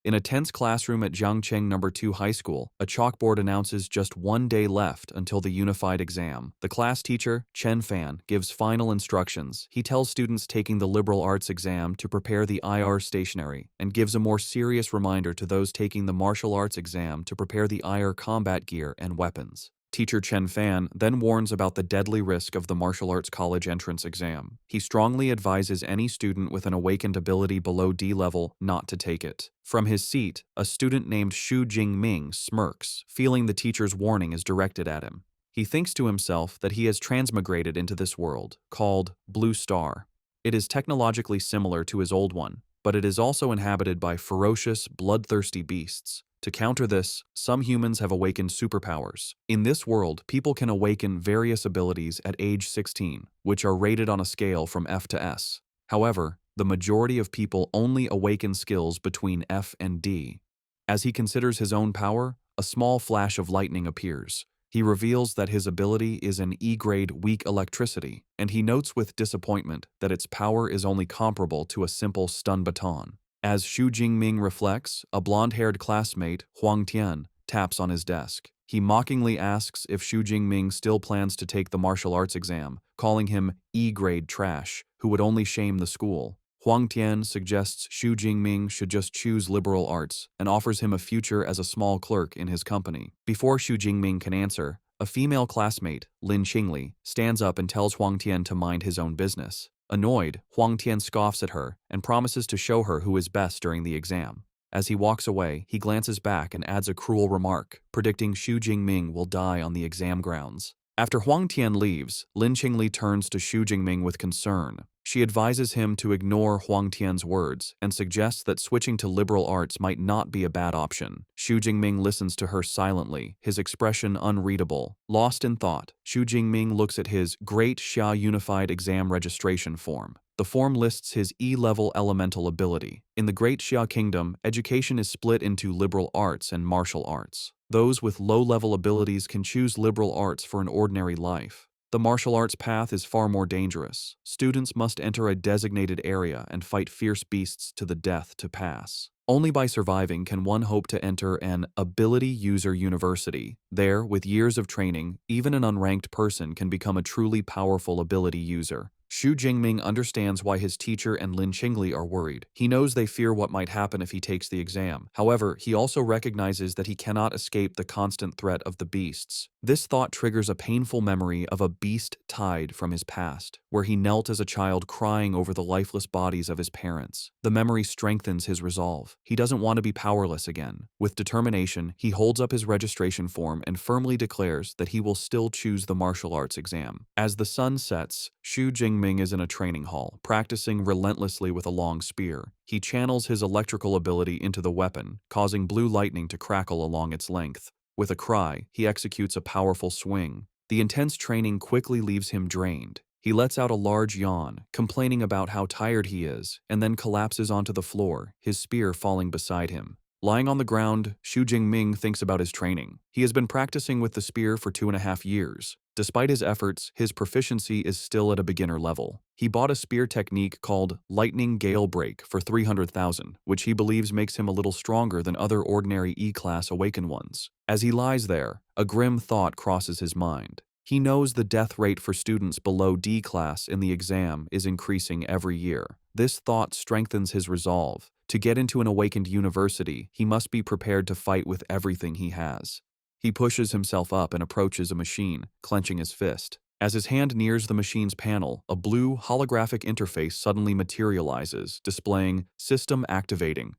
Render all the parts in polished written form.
In a tense classroom at Jiangcheng No. 2 High School, a chalkboard announces just 1 day left until the unified exam. The class teacher, Chen Fan, gives final instructions. He tells students taking the liberal arts exam to prepare the IR stationery and gives a more serious reminder to those taking the martial arts exam to prepare the IR combat gear and weapons. Teacher Chen Fan then warns about the deadly risk of the martial arts college entrance exam. He strongly advises any student with an awakened ability below D level not to take it. From his seat, a student named Xu Jingming smirks, feeling the teacher's warning is directed at him. He thinks to himself that he has transmigrated into this world, called Blue Star. It is technologically similar to his old one, but it is also inhabited by ferocious, bloodthirsty beasts. To counter this, some humans have awakened superpowers. In this world, people can awaken various abilities at age 16, which are rated on a scale from F to S. However, the majority of people only awaken skills between F and D. As he considers his own power, a small flash of lightning appears. He reveals that his ability is an E-grade weak electricity, and he notes with disappointment that its power is only comparable to a simple stun baton. As Xu Jingming reflects, a blonde-haired classmate, Huang Tian, taps on his desk. He mockingly asks if Xu Jingming still plans to take the martial arts exam, calling him E-grade trash, who would only shame the school. Huang Tian suggests Xu Jingming should just choose liberal arts and offers him a future as a small clerk in his company. Before Xu Jingming can answer, a female classmate, Lin Qingli, stands up and tells Huang Tian to mind his own business. Annoyed, Huang Tian scoffs at her and promises to show her who is best during the exam. As he walks away, he glances back and adds a cruel remark, predicting Xu Jingming will die on the exam grounds. After Huang Tian leaves, Lin Qingli turns to Xu Jingming with concern. She advises him to ignore Huang Tian's words and suggests that switching to liberal arts might not be a bad option. Xu Jingming listens to her silently, his expression unreadable. Lost in thought, Xu Jingming looks at his Great Xia Unified Exam Registration Form. The form lists his E-level elemental ability. In the Great Xia Kingdom, education is split into liberal arts and martial arts. Those with low-level abilities can choose liberal arts for an ordinary life. The martial arts path is far more dangerous. Students must enter a designated area and fight fierce beasts to the death to pass. Only by surviving can one hope to enter an ability user university. There, with years of training, even an unranked person can become a truly powerful ability user. Xu Jingming understands why his teacher and Lin Qingli are worried. He knows they fear what might happen if he takes the exam. However, he also recognizes that he cannot escape the constant threat of the beasts. This thought triggers a painful memory of a beast tide from his past, where he knelt as a child crying over the lifeless bodies of his parents. The memory strengthens his resolve. He doesn't want to be powerless again. With determination, he holds up his registration form and firmly declares that he will still choose the martial arts exam. As the sun sets, Xu Jingming is in a training hall, practicing relentlessly with a long spear. He channels his electrical ability into the weapon, causing blue lightning to crackle along its length. With a cry, he executes a powerful swing. The intense training quickly leaves him drained. He lets out a large yawn, complaining about how tired he is, and then collapses onto the floor, his spear falling beside him. Lying on the ground, Xu Jingming thinks about his training. He has been practicing with the spear for 2.5 years. Despite his efforts, his proficiency is still at a beginner level. He bought a spear technique called Lightning Gale Break for 300,000, which he believes makes him a little stronger than other ordinary E-class awakened ones. As he lies there, a grim thought crosses his mind. He knows the death rate for students below D class in the exam is increasing every year. This thought strengthens his resolve. To get into an awakened university, he must be prepared to fight with everything he has. He pushes himself up and approaches a machine, clenching his fist. As his hand nears the machine's panel, a blue holographic interface suddenly materializes, displaying "System Activating."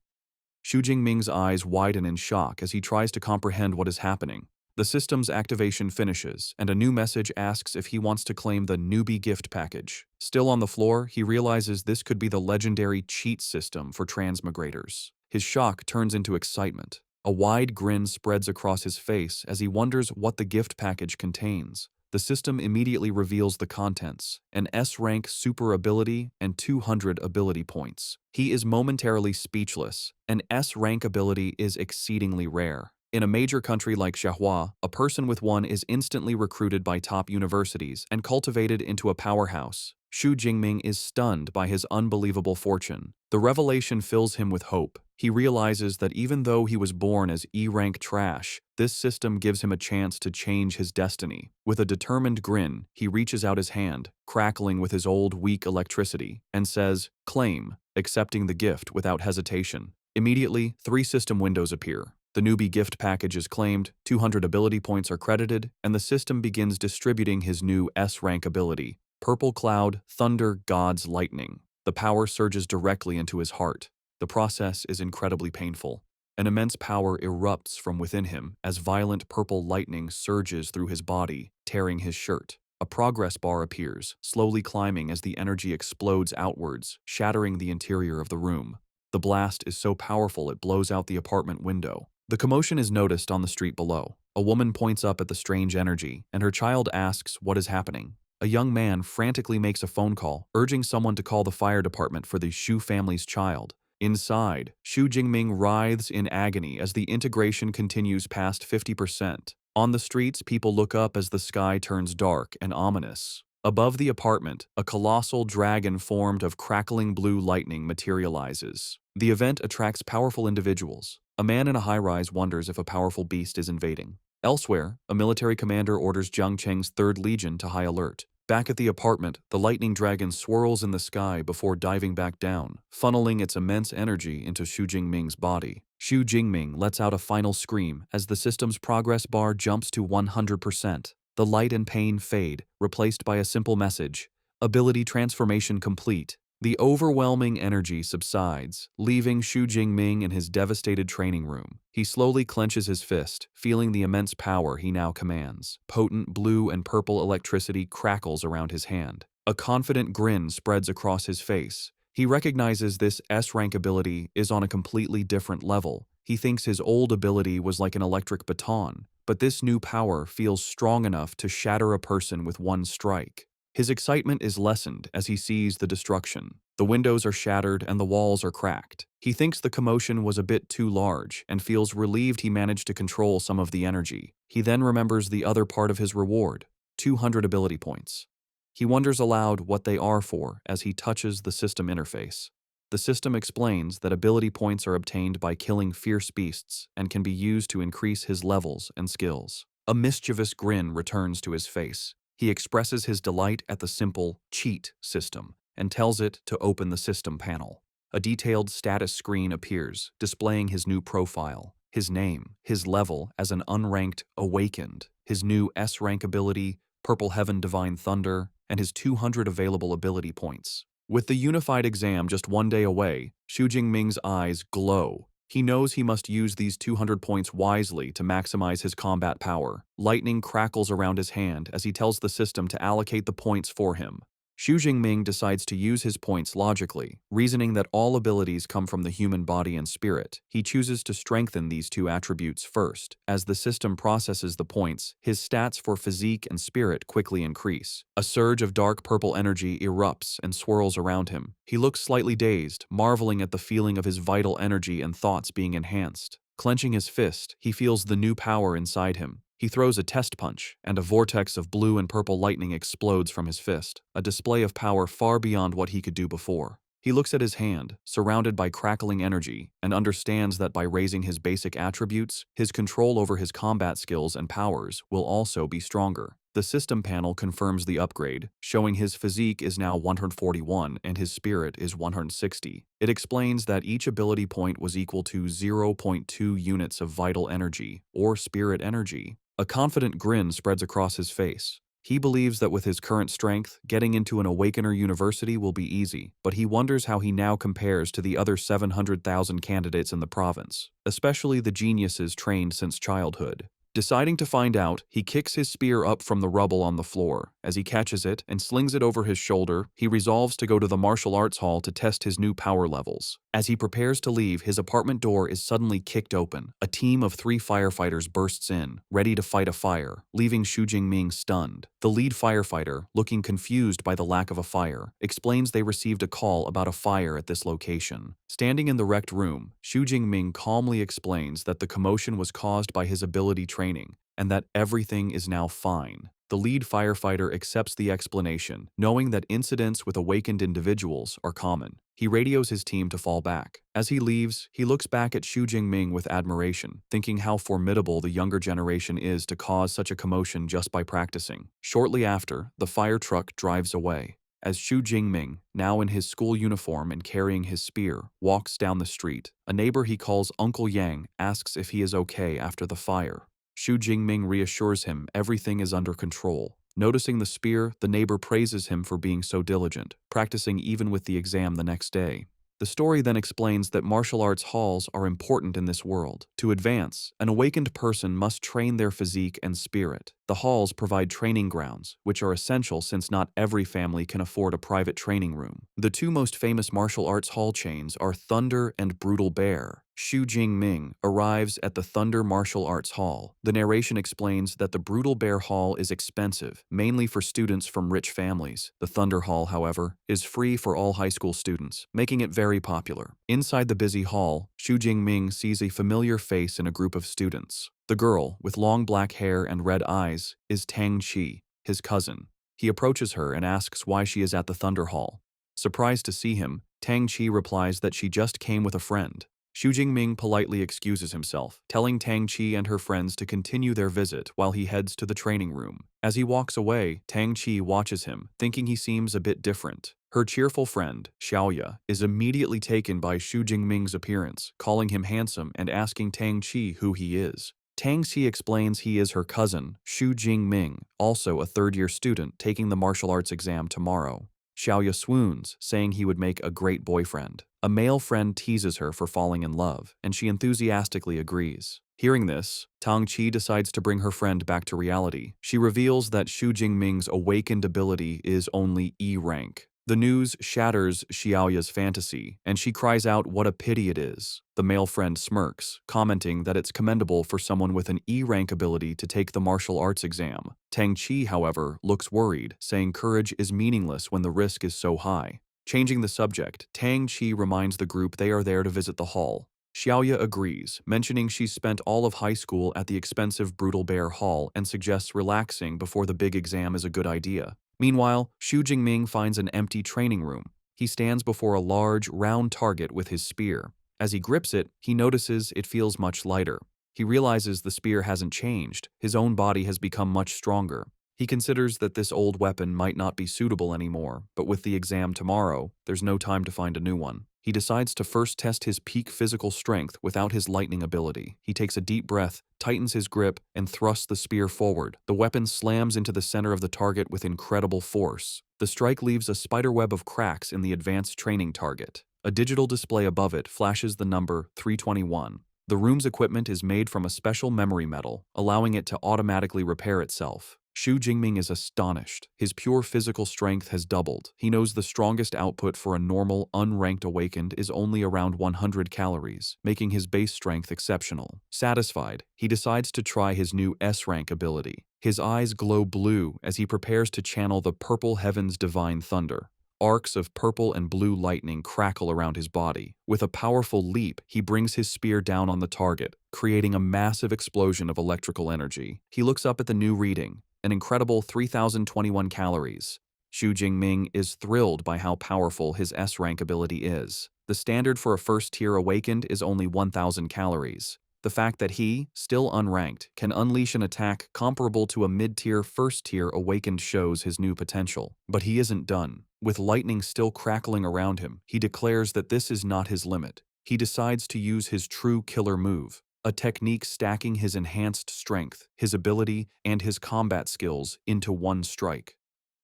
Xu Jingming's eyes widen in shock as he tries to comprehend what is happening. The system's activation finishes, and a new message asks if he wants to claim the newbie gift package. Still on the floor, he realizes this could be the legendary cheat system for transmigrators. His shock turns into excitement. A wide grin spreads across his face as he wonders what the gift package contains. The system immediately reveals the contents: an S-rank super ability and 200 ability points. He is momentarily speechless. An S-rank ability is exceedingly rare. In a major country like Xiahua, a person with one is instantly recruited by top universities and cultivated into a powerhouse. Xu Jingming is stunned by his unbelievable fortune. The revelation fills him with hope. He realizes that even though he was born as E-rank trash, this system gives him a chance to change his destiny. With a determined grin, he reaches out his hand, crackling with his old weak electricity, and says, "Claim," accepting the gift without hesitation. Immediately, 3 system windows appear. The newbie gift package is claimed, 200 ability points are credited, and the system begins distributing his new S-rank ability, Purple Cloud, Thunder, God's Lightning. The power surges directly into his heart. The process is incredibly painful. An immense power erupts from within him as violent purple lightning surges through his body, tearing his shirt. A progress bar appears, slowly climbing as the energy explodes outwards, shattering the interior of the room. The blast is so powerful it blows out the apartment window. The commotion is noticed on the street below. A woman points up at the strange energy, and her child asks what is happening. A young man frantically makes a phone call, urging someone to call the fire department for the Shu family's child. Inside, Xu Jingming writhes in agony as the integration continues past 50%. On the streets, people look up as the sky turns dark and ominous. Above the apartment, a colossal dragon formed of crackling blue lightning materializes. The event attracts powerful individuals. A man in a high-rise wonders if a powerful beast is invading. Elsewhere, a military commander orders Jiang Cheng's 3rd Legion to high alert. Back at the apartment, the lightning dragon swirls in the sky before diving back down, funneling its immense energy into Xu Jingming's body. Xu Jingming lets out a final scream as the system's progress bar jumps to 100%. The light and pain fade, replaced by a simple message: ability transformation complete. The overwhelming energy subsides, leaving Xu Jingming in his devastated training room. He slowly clenches his fist, feeling the immense power he now commands. Potent blue and purple electricity crackles around his hand. A confident grin spreads across his face. He recognizes this S-rank ability is on a completely different level. He thinks his old ability was like an electric baton, but this new power feels strong enough to shatter a person with one strike. His excitement is lessened as he sees the destruction. The windows are shattered and the walls are cracked. He thinks the commotion was a bit too large and feels relieved he managed to control some of the energy. He then remembers the other part of his reward, 200 ability points. He wonders aloud what they are for as he touches the system interface. The system explains that ability points are obtained by killing fierce beasts and can be used to increase his levels and skills. A mischievous grin returns to his face. He expresses his delight at the simple cheat system and tells it to open the system panel. A detailed status screen appears, displaying his new profile, his name, his level as an unranked awakened, his new S-rank ability, Purple Heaven Divine Thunder, and his 200 available ability points. With the unified exam just 1 day away, Xu Jingming's eyes glow. He knows he must use these 200 points wisely to maximize his combat power. Lightning crackles around his hand as he tells the system to allocate the points for him. Xu Jingming decides to use his points logically, reasoning that all abilities come from the human body and spirit. He chooses to strengthen these 2 attributes first. As the system processes the points, his stats for physique and spirit quickly increase. A surge of dark purple energy erupts and swirls around him. He looks slightly dazed, marveling at the feeling of his vital energy and thoughts being enhanced. Clenching his fist, he feels the new power inside him. He throws a test punch, and a vortex of blue and purple lightning explodes from his fist, a display of power far beyond what he could do before. He looks at his hand, surrounded by crackling energy, and understands that by raising his basic attributes, his control over his combat skills and powers will also be stronger. The system panel confirms the upgrade, showing his physique is now 141 and his spirit is 160. It explains that each ability point was equal to 0.2 units of vital energy, or spirit energy. A confident grin spreads across his face. He believes that with his current strength, getting into an Awakener University will be easy, but he wonders how he now compares to the other 700,000 candidates in the province, especially the geniuses trained since childhood. Deciding to find out, he kicks his spear up from the rubble on the floor. As he catches it and slings it over his shoulder, he resolves to go to the martial arts hall to test his new power levels. As he prepares to leave, his apartment door is suddenly kicked open. A team of 3 firefighters bursts in, ready to fight a fire, leaving Xu Jingming stunned. The lead firefighter, looking confused by the lack of a fire, explains they received a call about a fire at this location. Standing in the wrecked room, Xu Jingming calmly explains that the commotion was caused by his ability training, and that everything is now fine. The lead firefighter accepts the explanation, knowing that incidents with awakened individuals are common. He radios his team to fall back. As he leaves, he looks back at Xu Jingming with admiration, thinking how formidable the younger generation is to cause such a commotion just by practicing. Shortly after, the fire truck drives away. As Xu Jingming, now in his school uniform and carrying his spear, walks down the street, a neighbor he calls Uncle Yang asks if he is okay after the fire. Xu Jingming reassures him everything is under control. Noticing the spear, the neighbor praises him for being so diligent, practicing even with the exam the next day. The story then explains that martial arts halls are important in this world. To advance, an awakened person must train their physique and spirit. The halls provide training grounds, which are essential since not every family can afford a private training room. The two most famous martial arts hall chains are Thunder and Brutal Bear. Xu Jingming arrives at the Thunder Martial Arts Hall. The narration explains that the Brutal Bear Hall is expensive, mainly for students from rich families. The Thunder Hall, however, is free for all high school students, making it very popular. Inside the busy hall, Xu Jingming sees a familiar face in a group of students. The girl, with long black hair and red eyes, is Tang Qi, his cousin. He approaches her and asks why she is at the Thunder Hall. Surprised to see him, Tang Qi replies that she just came with a friend. Xu Jingming politely excuses himself, telling Tang Qi and her friends to continue their visit while he heads to the training room. As he walks away, Tang Qi watches him, thinking he seems a bit different. Her cheerful friend, Xiaoya, is immediately taken by Xu Jingming's appearance, calling him handsome and asking Tang Qi who he is. Tang Xi explains he is her cousin, Xu Jingming, also a third-year student taking the martial arts exam tomorrow. Xiaoya swoons, saying he would make a great boyfriend. A male friend teases her for falling in love, and she enthusiastically agrees. Hearing this, Tang Qi decides to bring her friend back to reality. She reveals that Xu Jingming's awakened ability is only E rank. The news shatters Xiaoya's fantasy, and she cries out what a pity it is. The male friend smirks, commenting that it's commendable for someone with an E-rank ability to take the martial arts exam. Tang Qi, however, looks worried, saying courage is meaningless when the risk is so high. Changing the subject, Tang Qi reminds the group they are there to visit the hall. Xiaoya agrees, mentioning she's spent all of high school at the expensive Brutal Bear Hall and suggests relaxing before the big exam is a good idea. Meanwhile, Xu Jingming finds an empty training room. He stands before a large, round target with his spear. As he grips it, he notices it feels much lighter. He realizes the spear hasn't changed. His own body has become much stronger. He considers that this old weapon might not be suitable anymore, but with the exam tomorrow, there's no time to find a new one. He decides to first test his peak physical strength without his lightning ability. He takes a deep breath, tightens his grip, and thrusts the spear forward. The weapon slams into the center of the target with incredible force. The strike leaves a spiderweb of cracks in the advanced training target. A digital display above it flashes the number 321. The room's equipment is made from a special memory metal, allowing it to automatically repair itself. Xu Jingming is astonished. His pure physical strength has doubled. He knows the strongest output for a normal, unranked awakened is only around 100 calories, making his base strength exceptional. Satisfied, he decides to try his new S-rank ability. His eyes glow blue as he prepares to channel the purple heaven's divine thunder. Arcs of purple and blue lightning crackle around his body. With a powerful leap, he brings his spear down on the target, creating a massive explosion of electrical energy. He looks up at the new reading, an incredible 3,021 calories. Xu Jingming is thrilled by how powerful his S-rank ability is. The standard for a first-tier awakened is only 1,000 calories. The fact that he, still unranked, can unleash an attack comparable to a mid-tier first-tier awakened shows his new potential. But he isn't done. With lightning still crackling around him, he declares that this is not his limit. He decides to use his true killer move, a technique stacking his enhanced strength, his ability, and his combat skills into one strike.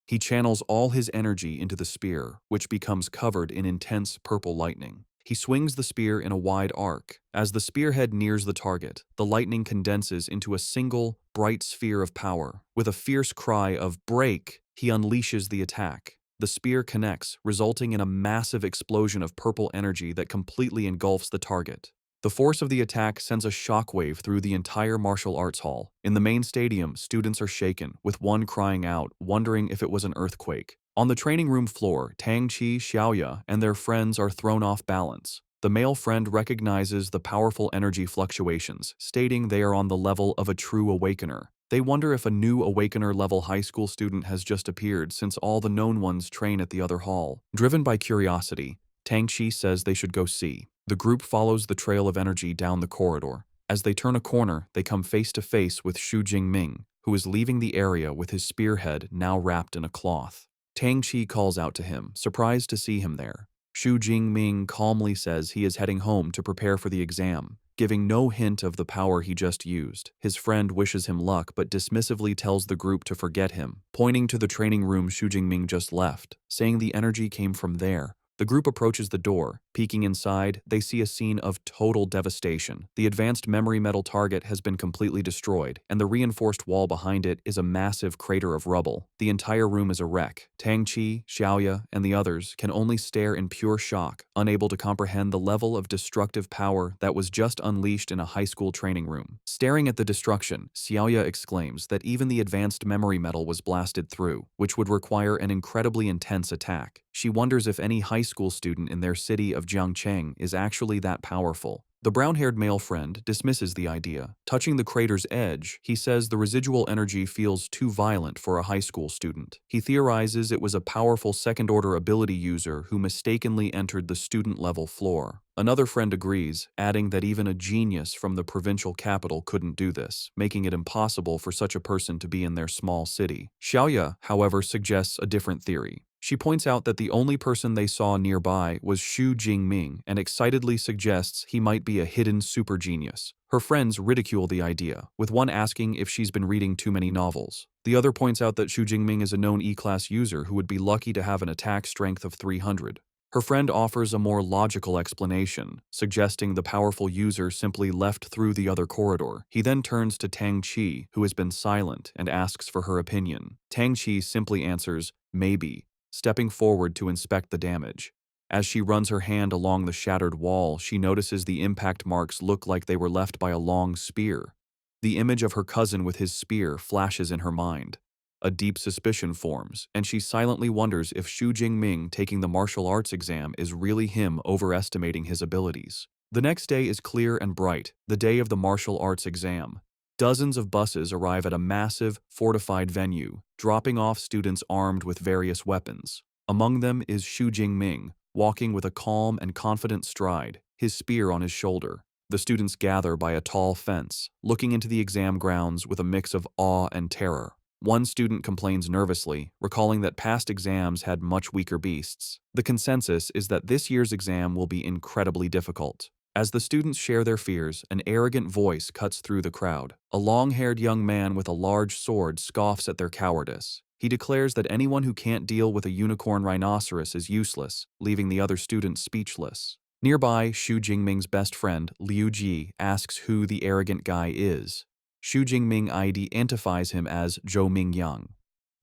He channels all his energy into the spear, which becomes covered in intense purple lightning. He swings the spear in a wide arc. As the spearhead nears the target, the lightning condenses into a single, bright sphere of power. With a fierce cry of "Break!" he unleashes the attack. The spear connects, resulting in a massive explosion of purple energy that completely engulfs the target. The force of the attack sends a shockwave through the entire martial arts hall. In the main stadium, students are shaken, with one crying out, wondering if it was an earthquake. On the training room floor, Tang Qi, Xiaoya, and their friends are thrown off balance. The male friend recognizes the powerful energy fluctuations, stating they are on the level of a true awakener. They wonder if a new Awakener-level high school student has just appeared since all the known ones train at the other hall. Driven by curiosity, Tangchi says they should go see. The group follows the trail of energy down the corridor. As they turn a corner, they come face to face with Xu Jingming, who is leaving the area with his spearhead now wrapped in a cloth. Tangchi calls out to him, surprised to see him there. Xu Jingming calmly says he is heading home to prepare for the exam, giving no hint of the power he just used. His friend wishes him luck but dismissively tells the group to forget him, pointing to the training room Xu Jingming just left, saying the energy came from there. The group approaches the door. Peeking inside, they see a scene of total devastation. The advanced memory metal target has been completely destroyed, and the reinforced wall behind it is a massive crater of rubble. The entire room is a wreck. Tangchi, Xiaoya, and the others can only stare in pure shock, unable to comprehend the level of destructive power that was just unleashed in a high school training room. Staring at the destruction, Xiaoya exclaims that even the advanced memory metal was blasted through, which would require an incredibly intense attack. She wonders if any high school student in their city of Jiangcheng is actually that powerful. The brown-haired male friend dismisses the idea. Touching the crater's edge, he says the residual energy feels too violent for a high school student. He theorizes it was a powerful second-order ability user who mistakenly entered the student-level floor. Another friend agrees, adding that even a genius from the provincial capital couldn't do this, making it impossible for such a person to be in their small city. Xiaoya, however, suggests a different theory. She points out that the only person they saw nearby was Xu Jingming and excitedly suggests he might be a hidden super genius. Her friends ridicule the idea, with one asking if she's been reading too many novels. The other points out that Xu Jingming is a known E-class user who would be lucky to have an attack strength of 300. Her friend offers a more logical explanation, suggesting the powerful user simply left through the other corridor. He then turns to Tang Qi, who has been silent, and asks for her opinion. Tang Qi simply answers, maybe, stepping forward to inspect the damage. As she runs her hand along the shattered wall, she notices the impact marks look like they were left by a long spear. The image of her cousin with his spear flashes in her mind. A deep suspicion forms, and she silently wonders if Xu Jingming taking the martial arts exam is really him overestimating his abilities. The next day is clear and bright, the day of the martial arts exam. Dozens of buses arrive at a massive, fortified venue, dropping off students armed with various weapons. Among them is Xu Jingming, walking with a calm and confident stride, his spear on his shoulder. The students gather by a tall fence, looking into the exam grounds with a mix of awe and terror. One student complains nervously, recalling that past exams had much weaker beasts. The consensus is that this year's exam will be incredibly difficult. As the students share their fears, an arrogant voice cuts through the crowd. A long-haired young man with a large sword scoffs at their cowardice. He declares that anyone who can't deal with a unicorn rhinoceros is useless, leaving the other students speechless. Nearby, Xu Jingming's best friend, Liu Ji, asks who the arrogant guy is. Xu Jingming identifies him as Zhou Mingyang.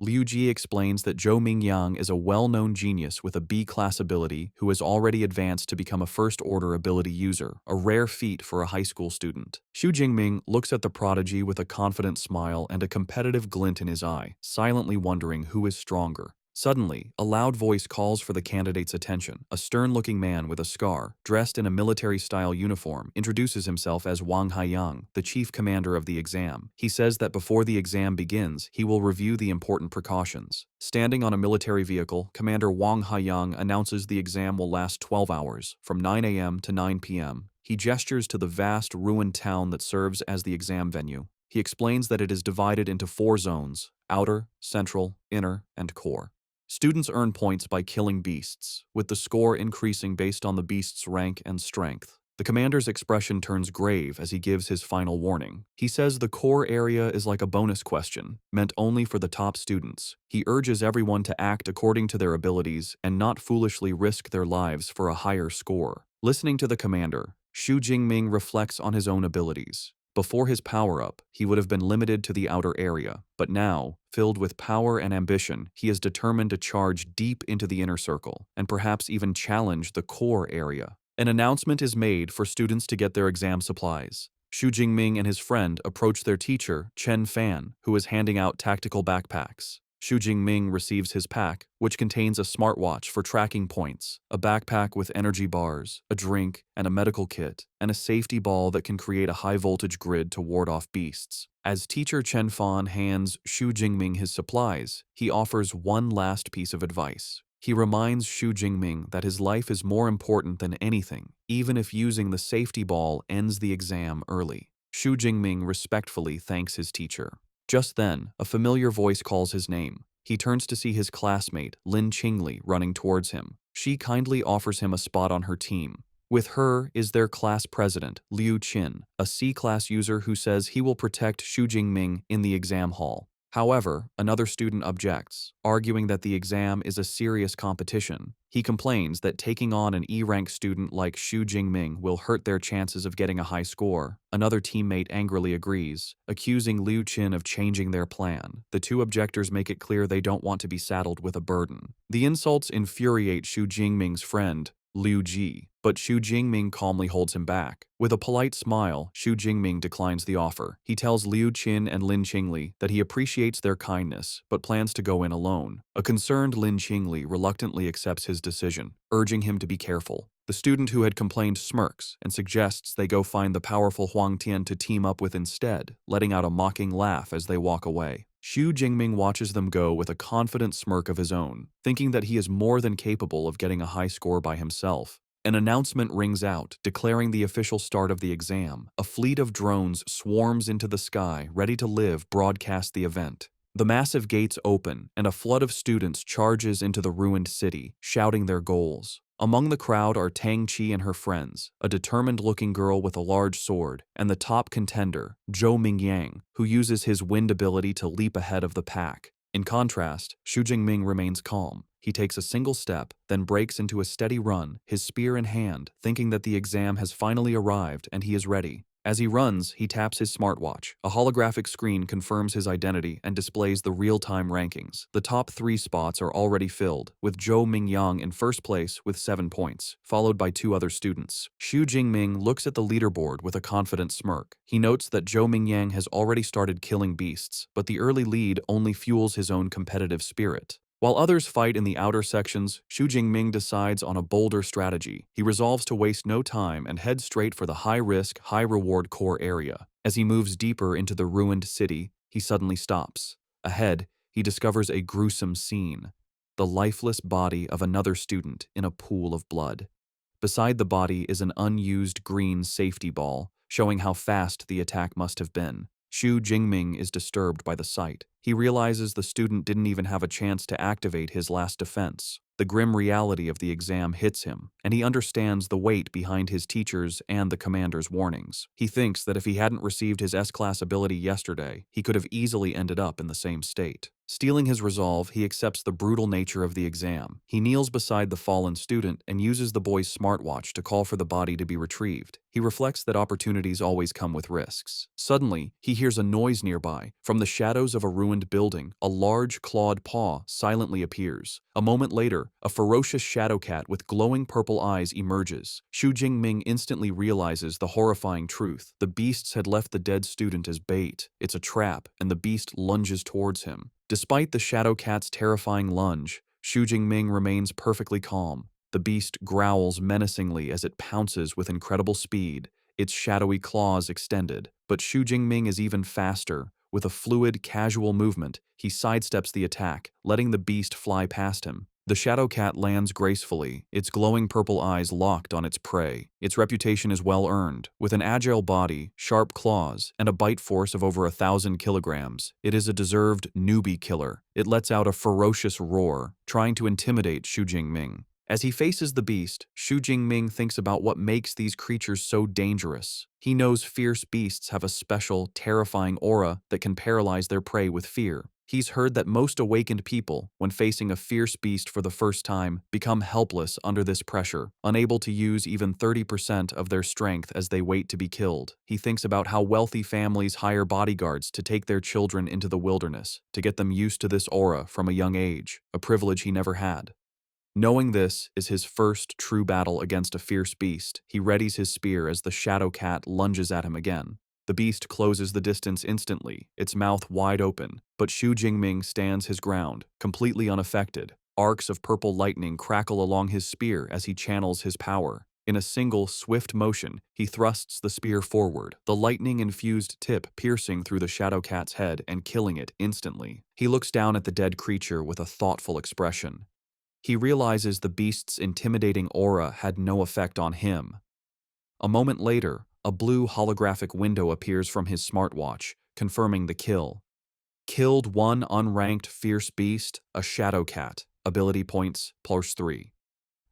Liu Ji explains that Zhou Mingyang is a well-known genius with a B-class ability who has already advanced to become a first-order ability user, a rare feat for a high school student. Xu Jingming looks at the prodigy with a confident smile and a competitive glint in his eye, silently wondering who is stronger. Suddenly, a loud voice calls for the candidate's attention. A stern-looking man with a scar, dressed in a military-style uniform, introduces himself as Wang Haiyang, the chief commander of the exam. He says that before the exam begins, he will review the important precautions. Standing on a military vehicle, Commander Wang Haiyang announces the exam will last 12 hours, from 9 a.m. to 9 p.m. He gestures to the vast, ruined town that serves as the exam venue. He explains that it is divided into 4 zones: outer, central, inner, and core. Students earn points by killing beasts, with the score increasing based on the beast's rank and strength. The commander's expression turns grave as he gives his final warning. He says the core area is like a bonus question, meant only for the top students. He urges everyone to act according to their abilities and not foolishly risk their lives for a higher score. Listening to the commander, Xu Jingming reflects on his own abilities. Before his power-up, he would have been limited to the outer area, but now, filled with power and ambition, he is determined to charge deep into the inner circle, and perhaps even challenge the core area. An announcement is made for students to get their exam supplies. Xu Jingming and his friend approach their teacher, Chen Fan, who is handing out tactical backpacks. Xu Jingming receives his pack, which contains a smartwatch for tracking points, a backpack with energy bars, a drink, and a medical kit, and a safety ball that can create a high-voltage grid to ward off beasts. As teacher Chen Fan hands Xu Jingming his supplies, he offers one last piece of advice. He reminds Xu Jingming that his life is more important than anything, even if using the safety ball ends the exam early. Xu Jingming respectfully thanks his teacher. Just then, a familiar voice calls his name. He turns to see his classmate, Lin Qingli, running towards him. She kindly offers him a spot on her team. With her is their class president, Liu Qin, a C-class user who says he will protect Xu Jingming in the exam hall. However, another student objects, arguing that the exam is a serious competition. He complains that taking on an E-rank student like Xu Jingming will hurt their chances of getting a high score. Another teammate angrily agrees, accusing Liu Qin of changing their plan. The two objectors make it clear they don't want to be saddled with a burden. The insults infuriate Xu Jingming's friend, Liu Ji, but Xu Jingming calmly holds him back. With a polite smile, Xu Jingming declines the offer. He tells Liu Qin and Lin Qingli that he appreciates their kindness, but plans to go in alone. A concerned Lin Qingli reluctantly accepts his decision, urging him to be careful. The student who had complained smirks and suggests they go find the powerful Huang Tian to team up with instead, letting out a mocking laugh as they walk away. Xu Jingming watches them go with a confident smirk of his own, thinking that he is more than capable of getting a high score by himself. An announcement rings out, declaring the official start of the exam. A fleet of drones swarms into the sky, ready to live broadcast the event. The massive gates open, and a flood of students charges into the ruined city, shouting their goals. Among the crowd are Tang Qi and her friends, a determined-looking girl with a large sword, and the top contender, Zhou Mingyang, who uses his wind ability to leap ahead of the pack. In contrast, Xu Jingming remains calm. He takes a single step, then breaks into a steady run, his spear in hand, thinking that the exam has finally arrived and he is ready. As he runs, he taps his smartwatch. A holographic screen confirms his identity and displays the real-time rankings. The top 3 spots are already filled, with Zhou Mingyang in first place with 7 points, followed by 2 other students. Xu Jingming looks at the leaderboard with a confident smirk. He notes that Zhou Mingyang has already started killing beasts, but the early lead only fuels his own competitive spirit. While others fight in the outer sections, Xu Jingming decides on a bolder strategy. He resolves to waste no time and head straight for the high-risk, high-reward core area. As he moves deeper into the ruined city, he suddenly stops. Ahead, he discovers a gruesome scene: the lifeless body of another student in a pool of blood. Beside the body is an unused green safety ball, showing how fast the attack must have been. Xu Jingming is disturbed by the sight. He realizes the student didn't even have a chance to activate his last defense. The grim reality of the exam hits him, and he understands the weight behind his teacher's and the commander's warnings. He thinks that if he hadn't received his S-class ability yesterday, he could have easily ended up in the same state. Steeling his resolve, he accepts the brutal nature of the exam. He kneels beside the fallen student and uses the boy's smartwatch to call for the body to be retrieved. He reflects that opportunities always come with risks. Suddenly, he hears a noise nearby. From the shadows of a ruined building, a large clawed paw silently appears. A moment later, a ferocious shadow cat with glowing purple eyes emerges. Xu Jingming instantly realizes the horrifying truth. The beasts had left the dead student as bait. It's a trap, and the beast lunges towards him. Despite the shadow cat's terrifying lunge, Xu Jingming remains perfectly calm. The beast growls menacingly as it pounces with incredible speed, its shadowy claws extended. But Xu Jingming is even faster. With a fluid, casual movement, he sidesteps the attack, letting the beast fly past him. The shadow cat lands gracefully, its glowing purple eyes locked on its prey. Its reputation is well earned. With an agile body, sharp claws, and a bite force of over 1,000 kilograms, it is a deserved newbie killer. It lets out a ferocious roar, trying to intimidate Xu Jingming. As he faces the beast, Xu Jingming thinks about what makes these creatures so dangerous. He knows fierce beasts have a special, terrifying aura that can paralyze their prey with fear. He's heard that most awakened people, when facing a fierce beast for the first time, become helpless under this pressure, unable to use even 30% of their strength as they wait to be killed. He thinks about how wealthy families hire bodyguards to take their children into the wilderness, to get them used to this aura from a young age, a privilege he never had. Knowing this is his first true battle against a fierce beast, he readies his spear as the shadow cat lunges at him again. The beast closes the distance instantly, its mouth wide open, but Xu Jingming stands his ground, completely unaffected. Arcs of purple lightning crackle along his spear as he channels his power. In a single, swift motion, he thrusts the spear forward, the lightning-infused tip piercing through the shadow cat's head and killing it instantly. He looks down at the dead creature with a thoughtful expression. He realizes the beast's intimidating aura had no effect on him. A moment later, a blue holographic window appears from his smartwatch, confirming the kill. Killed one unranked fierce beast, a shadow cat. Ability points, +3.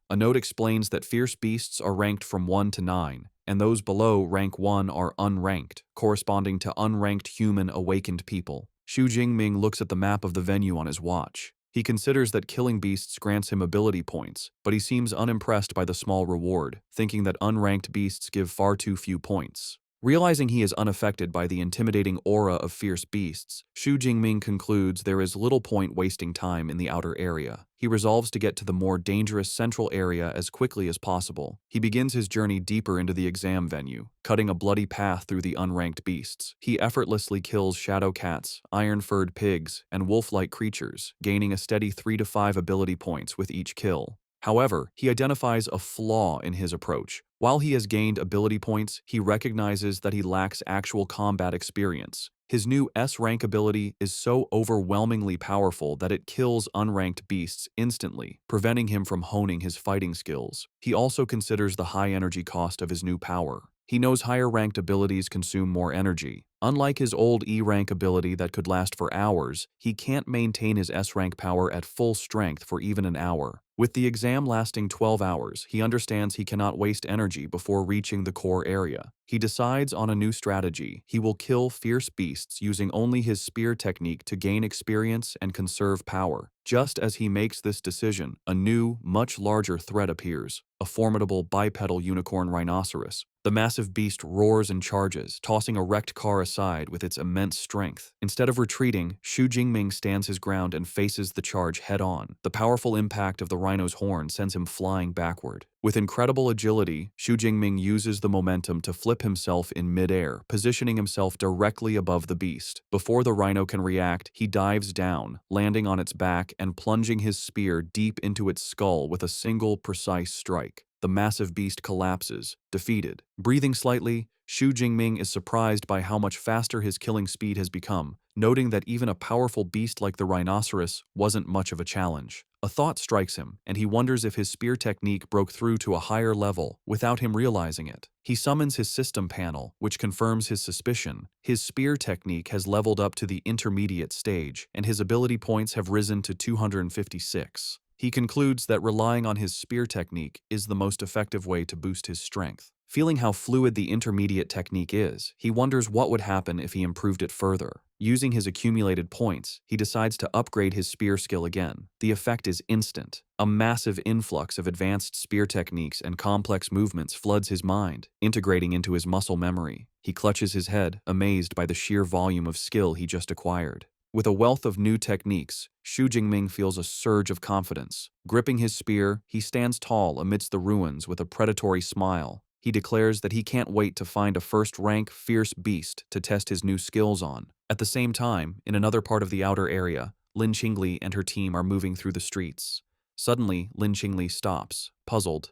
A note explains that fierce beasts are ranked from 1 to 9, and those below rank 1 are unranked, corresponding to unranked human awakened people. Xu Jingming looks at the map of the venue on his watch. He considers that killing beasts grants him ability points, but he seems unimpressed by the small reward, thinking that unranked beasts give far too few points. Realizing he is unaffected by the intimidating aura of fierce beasts, Xu Jingming concludes there is little point wasting time in the outer area. He resolves to get to the more dangerous central area as quickly as possible. He begins his journey deeper into the exam venue, cutting a bloody path through the unranked beasts. He effortlessly kills shadow cats, iron-furred pigs, and wolf-like creatures, gaining a steady 3 to 5 ability points with each kill. However, he identifies a flaw in his approach. While he has gained ability points, he recognizes that he lacks actual combat experience. His new S-rank ability is so overwhelmingly powerful that it kills unranked beasts instantly, preventing him from honing his fighting skills. He also considers the high energy cost of his new power. He knows higher-ranked abilities consume more energy. Unlike his old E-rank ability that could last for hours, he can't maintain his S-rank power at full strength for even an hour. With the exam lasting 12 hours, he understands he cannot waste energy before reaching the core area. He decides on a new strategy. He will kill fierce beasts using only his spear technique to gain experience and conserve power. Just as he makes this decision, a new, much larger threat appears, a formidable bipedal unicorn rhinoceros. The massive beast roars and charges, tossing a wrecked car aside with its immense strength. Instead of retreating, Xu Jingming stands his ground and faces the charge head-on. The powerful impact of the rhino's horn sends him flying backward. With incredible agility, Xu Jingming uses the momentum to flip himself in midair, positioning himself directly above the beast. Before the rhino can react, he dives down, landing on its back and plunging his spear deep into its skull with a single, precise strike. The massive beast collapses, defeated. Breathing slightly, Xu Jingming is surprised by how much faster his killing speed has become, noting that even a powerful beast like the rhinoceros wasn't much of a challenge. A thought strikes him, and he wonders if his spear technique broke through to a higher level without him realizing it. He summons his system panel, which confirms his suspicion. His spear technique has leveled up to the intermediate stage, and his ability points have risen to 256. He concludes that relying on his spear technique is the most effective way to boost his strength. Feeling how fluid the intermediate technique is, he wonders what would happen if he improved it further. Using his accumulated points, he decides to upgrade his spear skill again. The effect is instant. A massive influx of advanced spear techniques and complex movements floods his mind, integrating into his muscle memory. He clutches his head, amazed by the sheer volume of skill he just acquired. With a wealth of new techniques, Xu Jingming feels a surge of confidence. Gripping his spear, he stands tall amidst the ruins with a predatory smile. He declares that he can't wait to find a first-rank, fierce beast to test his new skills on. At the same time, in another part of the outer area, Lin Qingli and her team are moving through the streets. Suddenly, Lin Qingli stops, puzzled.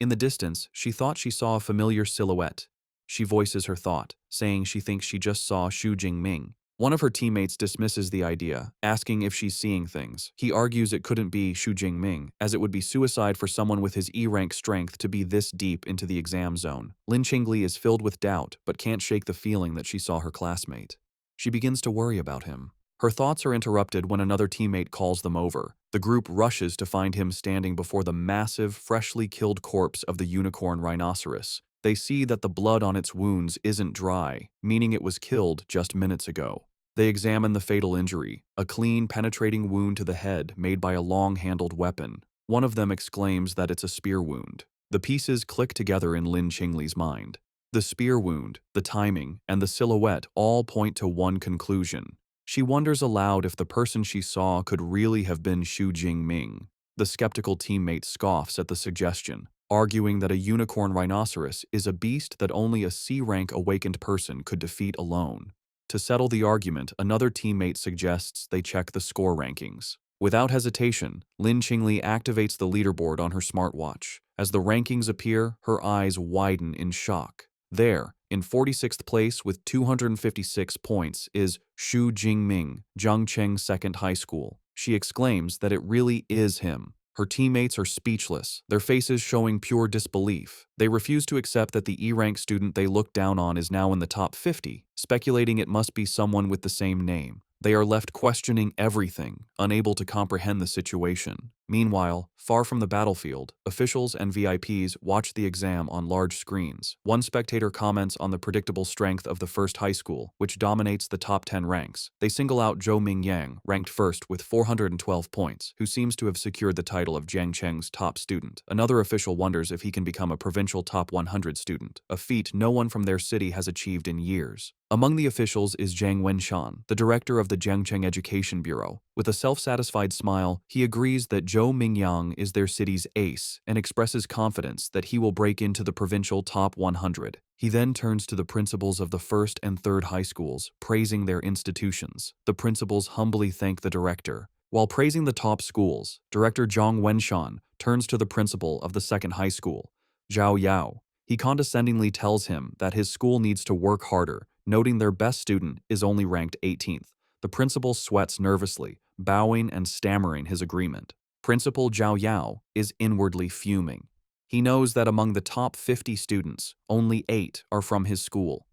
In the distance, she thought she saw a familiar silhouette. She voices her thought, saying she thinks she just saw Xu Jingming. One of her teammates dismisses the idea, asking if she's seeing things. He argues it couldn't be Xu Jingming, as it would be suicide for someone with his E-rank strength to be this deep into the exam zone. Lin Qingli is filled with doubt, but can't shake the feeling that she saw her classmate. She begins to worry about him. Her thoughts are interrupted when another teammate calls them over. The group rushes to find him standing before the massive, freshly killed corpse of the unicorn rhinoceros. They see that the blood on its wounds isn't dry, meaning it was killed just minutes ago. They examine the fatal injury, a clean, penetrating wound to the head made by a long-handled weapon. One of them exclaims that it's a spear wound. The pieces click together in Lin Qingli's mind. The spear wound, the timing, and the silhouette all point to one conclusion. She wonders aloud if the person she saw could really have been Xu Jingming. The skeptical teammate scoffs at the suggestion. arguing that a unicorn rhinoceros is a beast that only a C-rank awakened person could defeat alone. To settle the argument, another teammate suggests they check the score rankings. Without hesitation, Lin Qingli activates the leaderboard on her smartwatch. As the rankings appear, her eyes widen in shock. There, in 46th place with 256 points, is Xu Jingming, Zhangcheng Second High School. She exclaims that it really is him. Her teammates are speechless, their faces showing pure disbelief. They refuse to accept that the E-rank student they looked down on is now in the top 50, speculating it must be someone with the same name. They are left questioning everything, unable to comprehend the situation. Meanwhile, far from the battlefield, officials and VIPs watch the exam on large screens. One spectator comments on the predictable strength of the first high school, which dominates the top 10 ranks. They single out Zhou Mingyang, ranked first with 412 points, who seems to have secured the title of Jiangcheng's top student. Another official wonders if he can become a provincial top 100 student, a feat no one from their city has achieved in years. Among the officials is Zhang Wenshan, the director of the Jiangcheng Education Bureau. With a self-satisfied smile, he agrees that Zhou Mingyang is their city's ace and expresses confidence that he will break into the provincial top 100. He then turns to the principals of the first and third high schools, praising their institutions. The principals humbly thank the director. While praising the top schools, Director Zhang Wenshan turns to the principal of the second high school, Zhao Yao. He condescendingly tells him that his school needs to work harder, noting their best student is only ranked 18th. The principal sweats nervously, bowing and stammering his agreement. Principal Zhao Yao is inwardly fuming. He knows that among the top 50 students, only 8 are from his school.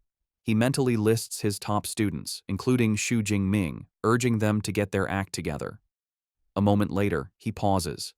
He mentally lists his top students, including Xu Jingming, urging them to get their act together. A moment later, he pauses.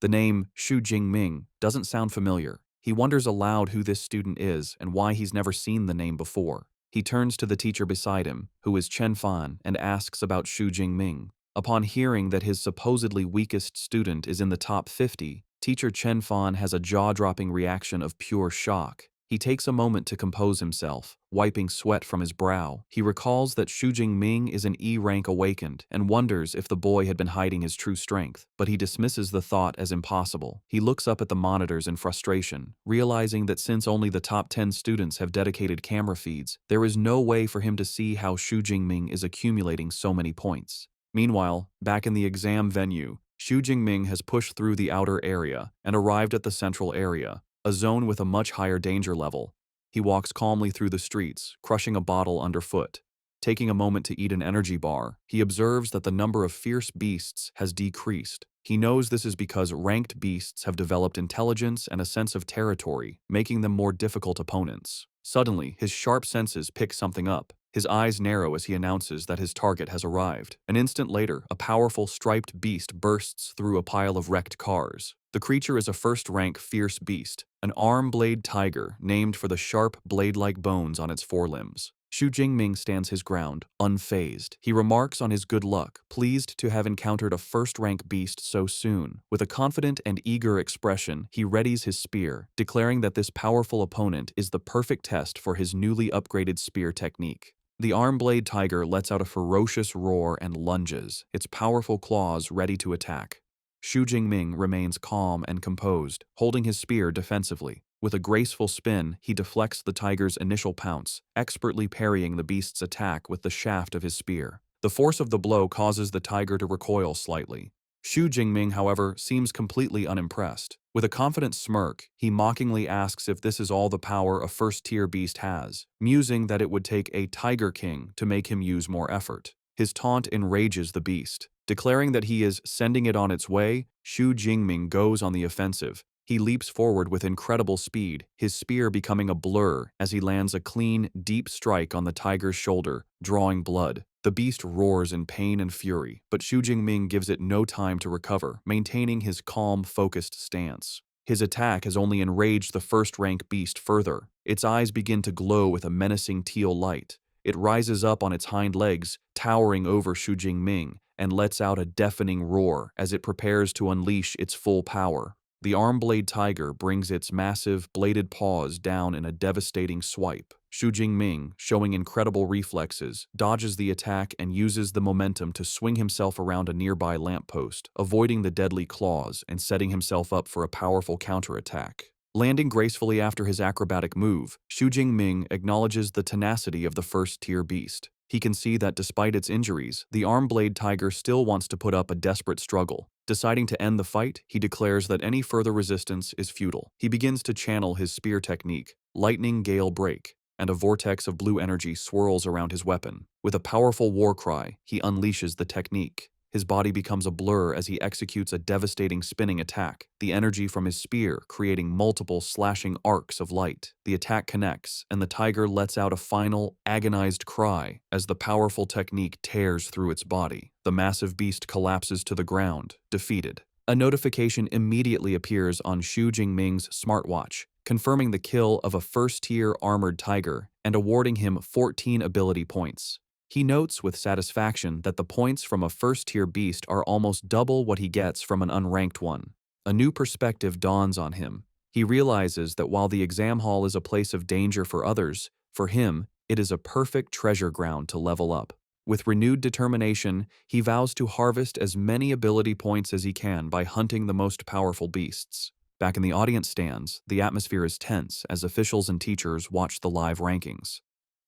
The name Xu Jingming doesn't sound familiar. He wonders aloud who this student is and why he's never seen the name before. He turns to the teacher beside him, who is Chen Fan, and asks about Xu Jingming. Upon hearing that his supposedly weakest student is in the top 50, teacher Chen Fan has a jaw-dropping reaction of pure shock. He takes a moment to compose himself, wiping sweat from his brow. He recalls that Xu Jingming is an E-rank awakened and wonders if the boy had been hiding his true strength, but he dismisses the thought as impossible. He looks up at the monitors in frustration, realizing that since only the top 10 students have dedicated camera feeds, there is no way for him to see how Xu Jingming is accumulating so many points. Meanwhile, back in the exam venue, Xu Jingming has pushed through the outer area and arrived at the central area, a zone with a much higher danger level. He walks calmly through the streets, crushing a bottle underfoot. Taking a moment to eat an energy bar, he observes that the number of fierce beasts has decreased. He knows this is because ranked beasts have developed intelligence and a sense of territory, making them more difficult opponents. Suddenly, his sharp senses pick something up. His eyes narrow as he announces that his target has arrived. An instant later, a powerful striped beast bursts through a pile of wrecked cars. The creature is a first-rank fierce beast, an arm-blade tiger named for the sharp, blade-like bones on its forelimbs. Xu Jingming stands his ground, unfazed. He remarks on his good luck, pleased to have encountered a first-rank beast so soon. With a confident and eager expression, he readies his spear, declaring that this powerful opponent is the perfect test for his newly upgraded spear technique. The arm-blade tiger lets out a ferocious roar and lunges, its powerful claws ready to attack. Xu Jingming remains calm and composed, holding his spear defensively. With a graceful spin, he deflects the tiger's initial pounce, expertly parrying the beast's attack with the shaft of his spear. The force of the blow causes the tiger to recoil slightly. Xu Jingming, however, seems completely unimpressed. With a confident smirk, he mockingly asks if this is all the power a first-tier beast has, musing that it would take a Tiger King to make him use more effort. His taunt enrages the beast. Declaring that he is sending it on its way, Xu Jingming goes on the offensive. He leaps forward with incredible speed, his spear becoming a blur as he lands a clean, deep strike on the tiger's shoulder, drawing blood. The beast roars in pain and fury, but Xu Jingming gives it no time to recover, maintaining his calm, focused stance. His attack has only enraged the first-rank beast further. Its eyes begin to glow with a menacing teal light. It rises up on its hind legs, towering over Xu Jingming, and lets out a deafening roar as it prepares to unleash its full power. The arm-blade tiger brings its massive, bladed paws down in a devastating swipe. Xu Jingming, showing incredible reflexes, dodges the attack and uses the momentum to swing himself around a nearby lamppost, avoiding the deadly claws and setting himself up for a powerful counterattack. Landing gracefully after his acrobatic move, Xu Jingming acknowledges the tenacity of the first-tier beast. He can see that despite its injuries, the arm-blade tiger still wants to put up a desperate struggle. Deciding to end the fight, he declares that any further resistance is futile. He begins to channel his spear technique, Lightning Gale Break, and a vortex of blue energy swirls around his weapon. With a powerful war cry, he unleashes the technique. His body becomes a blur as he executes a devastating spinning attack, the energy from his spear creating multiple slashing arcs of light. The attack connects, and the tiger lets out a final, agonized cry as the powerful technique tears through its body. The massive beast collapses to the ground, defeated. A notification immediately appears on Xu Jingming's smartwatch, confirming the kill of a first-tier armored tiger and awarding him 14 ability points. He notes with satisfaction that the points from a first-tier beast are almost double what he gets from an unranked one. A new perspective dawns on him. He realizes that while the exam hall is a place of danger for others, for him, it is a perfect treasure ground to level up. With renewed determination, he vows to harvest as many ability points as he can by hunting the most powerful beasts. Back in the audience stands, the atmosphere is tense as officials and teachers watch the live rankings.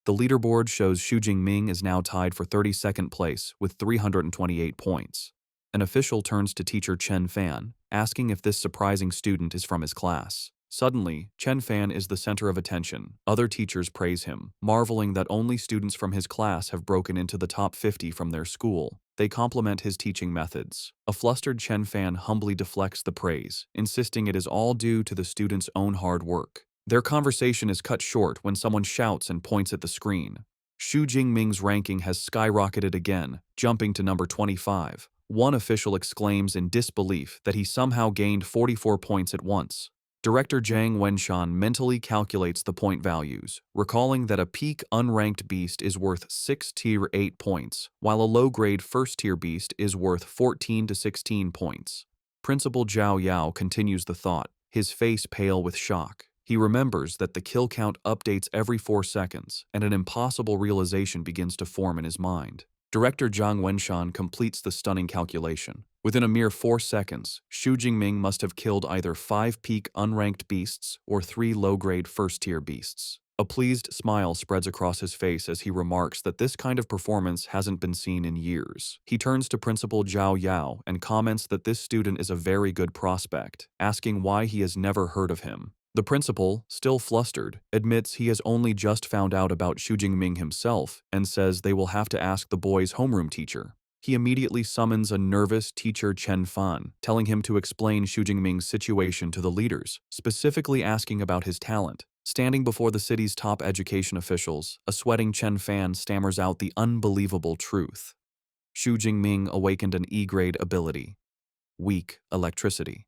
The leaderboard shows Xu Jingming is now tied for 32nd place with 328 points. An official turns to teacher Chen Fan, asking if this surprising student is from his class. Suddenly, Chen Fan is the center of attention. Other teachers praise him, marveling that only students from his class have broken into the top 50 from their school. They compliment his teaching methods. A flustered Chen Fan humbly deflects the praise, insisting it is all due to the student's own hard work. Their conversation is cut short when someone shouts and points at the screen. Xu Jingming's ranking has skyrocketed again, jumping to number 25. One official exclaims in disbelief that he somehow gained 44 points at once. Director Zhang Wenshan mentally calculates the point values, recalling that a peak unranked beast is worth 6 tier 8 points, while a low-grade first-tier beast is worth 14 to 16 points. Principal Zhao Yao continues the thought, his face pale with shock. He remembers that the kill count updates every 4 seconds, and an impossible realization begins to form in his mind. Director Zhang Wenshan completes the stunning calculation. Within a mere 4 seconds, Xu Jingming must have killed either 5 peak unranked beasts or 3 low-grade first-tier beasts. A pleased smile spreads across his face as he remarks that this kind of performance hasn't been seen in years. He turns to Principal Zhao Yao and comments that this student is a very good prospect, asking why he has never heard of him. The principal, still flustered, admits he has only just found out about Xu Jingming himself and says they will have to ask the boy's homeroom teacher. He immediately summons a nervous teacher Chen Fan, telling him to explain Xu Jingming's situation to the leaders, specifically asking about his talent. Standing before the city's top education officials, a sweating Chen Fan stammers out the unbelievable truth. Xu Jingming awakened an E-grade ability. Weak electricity.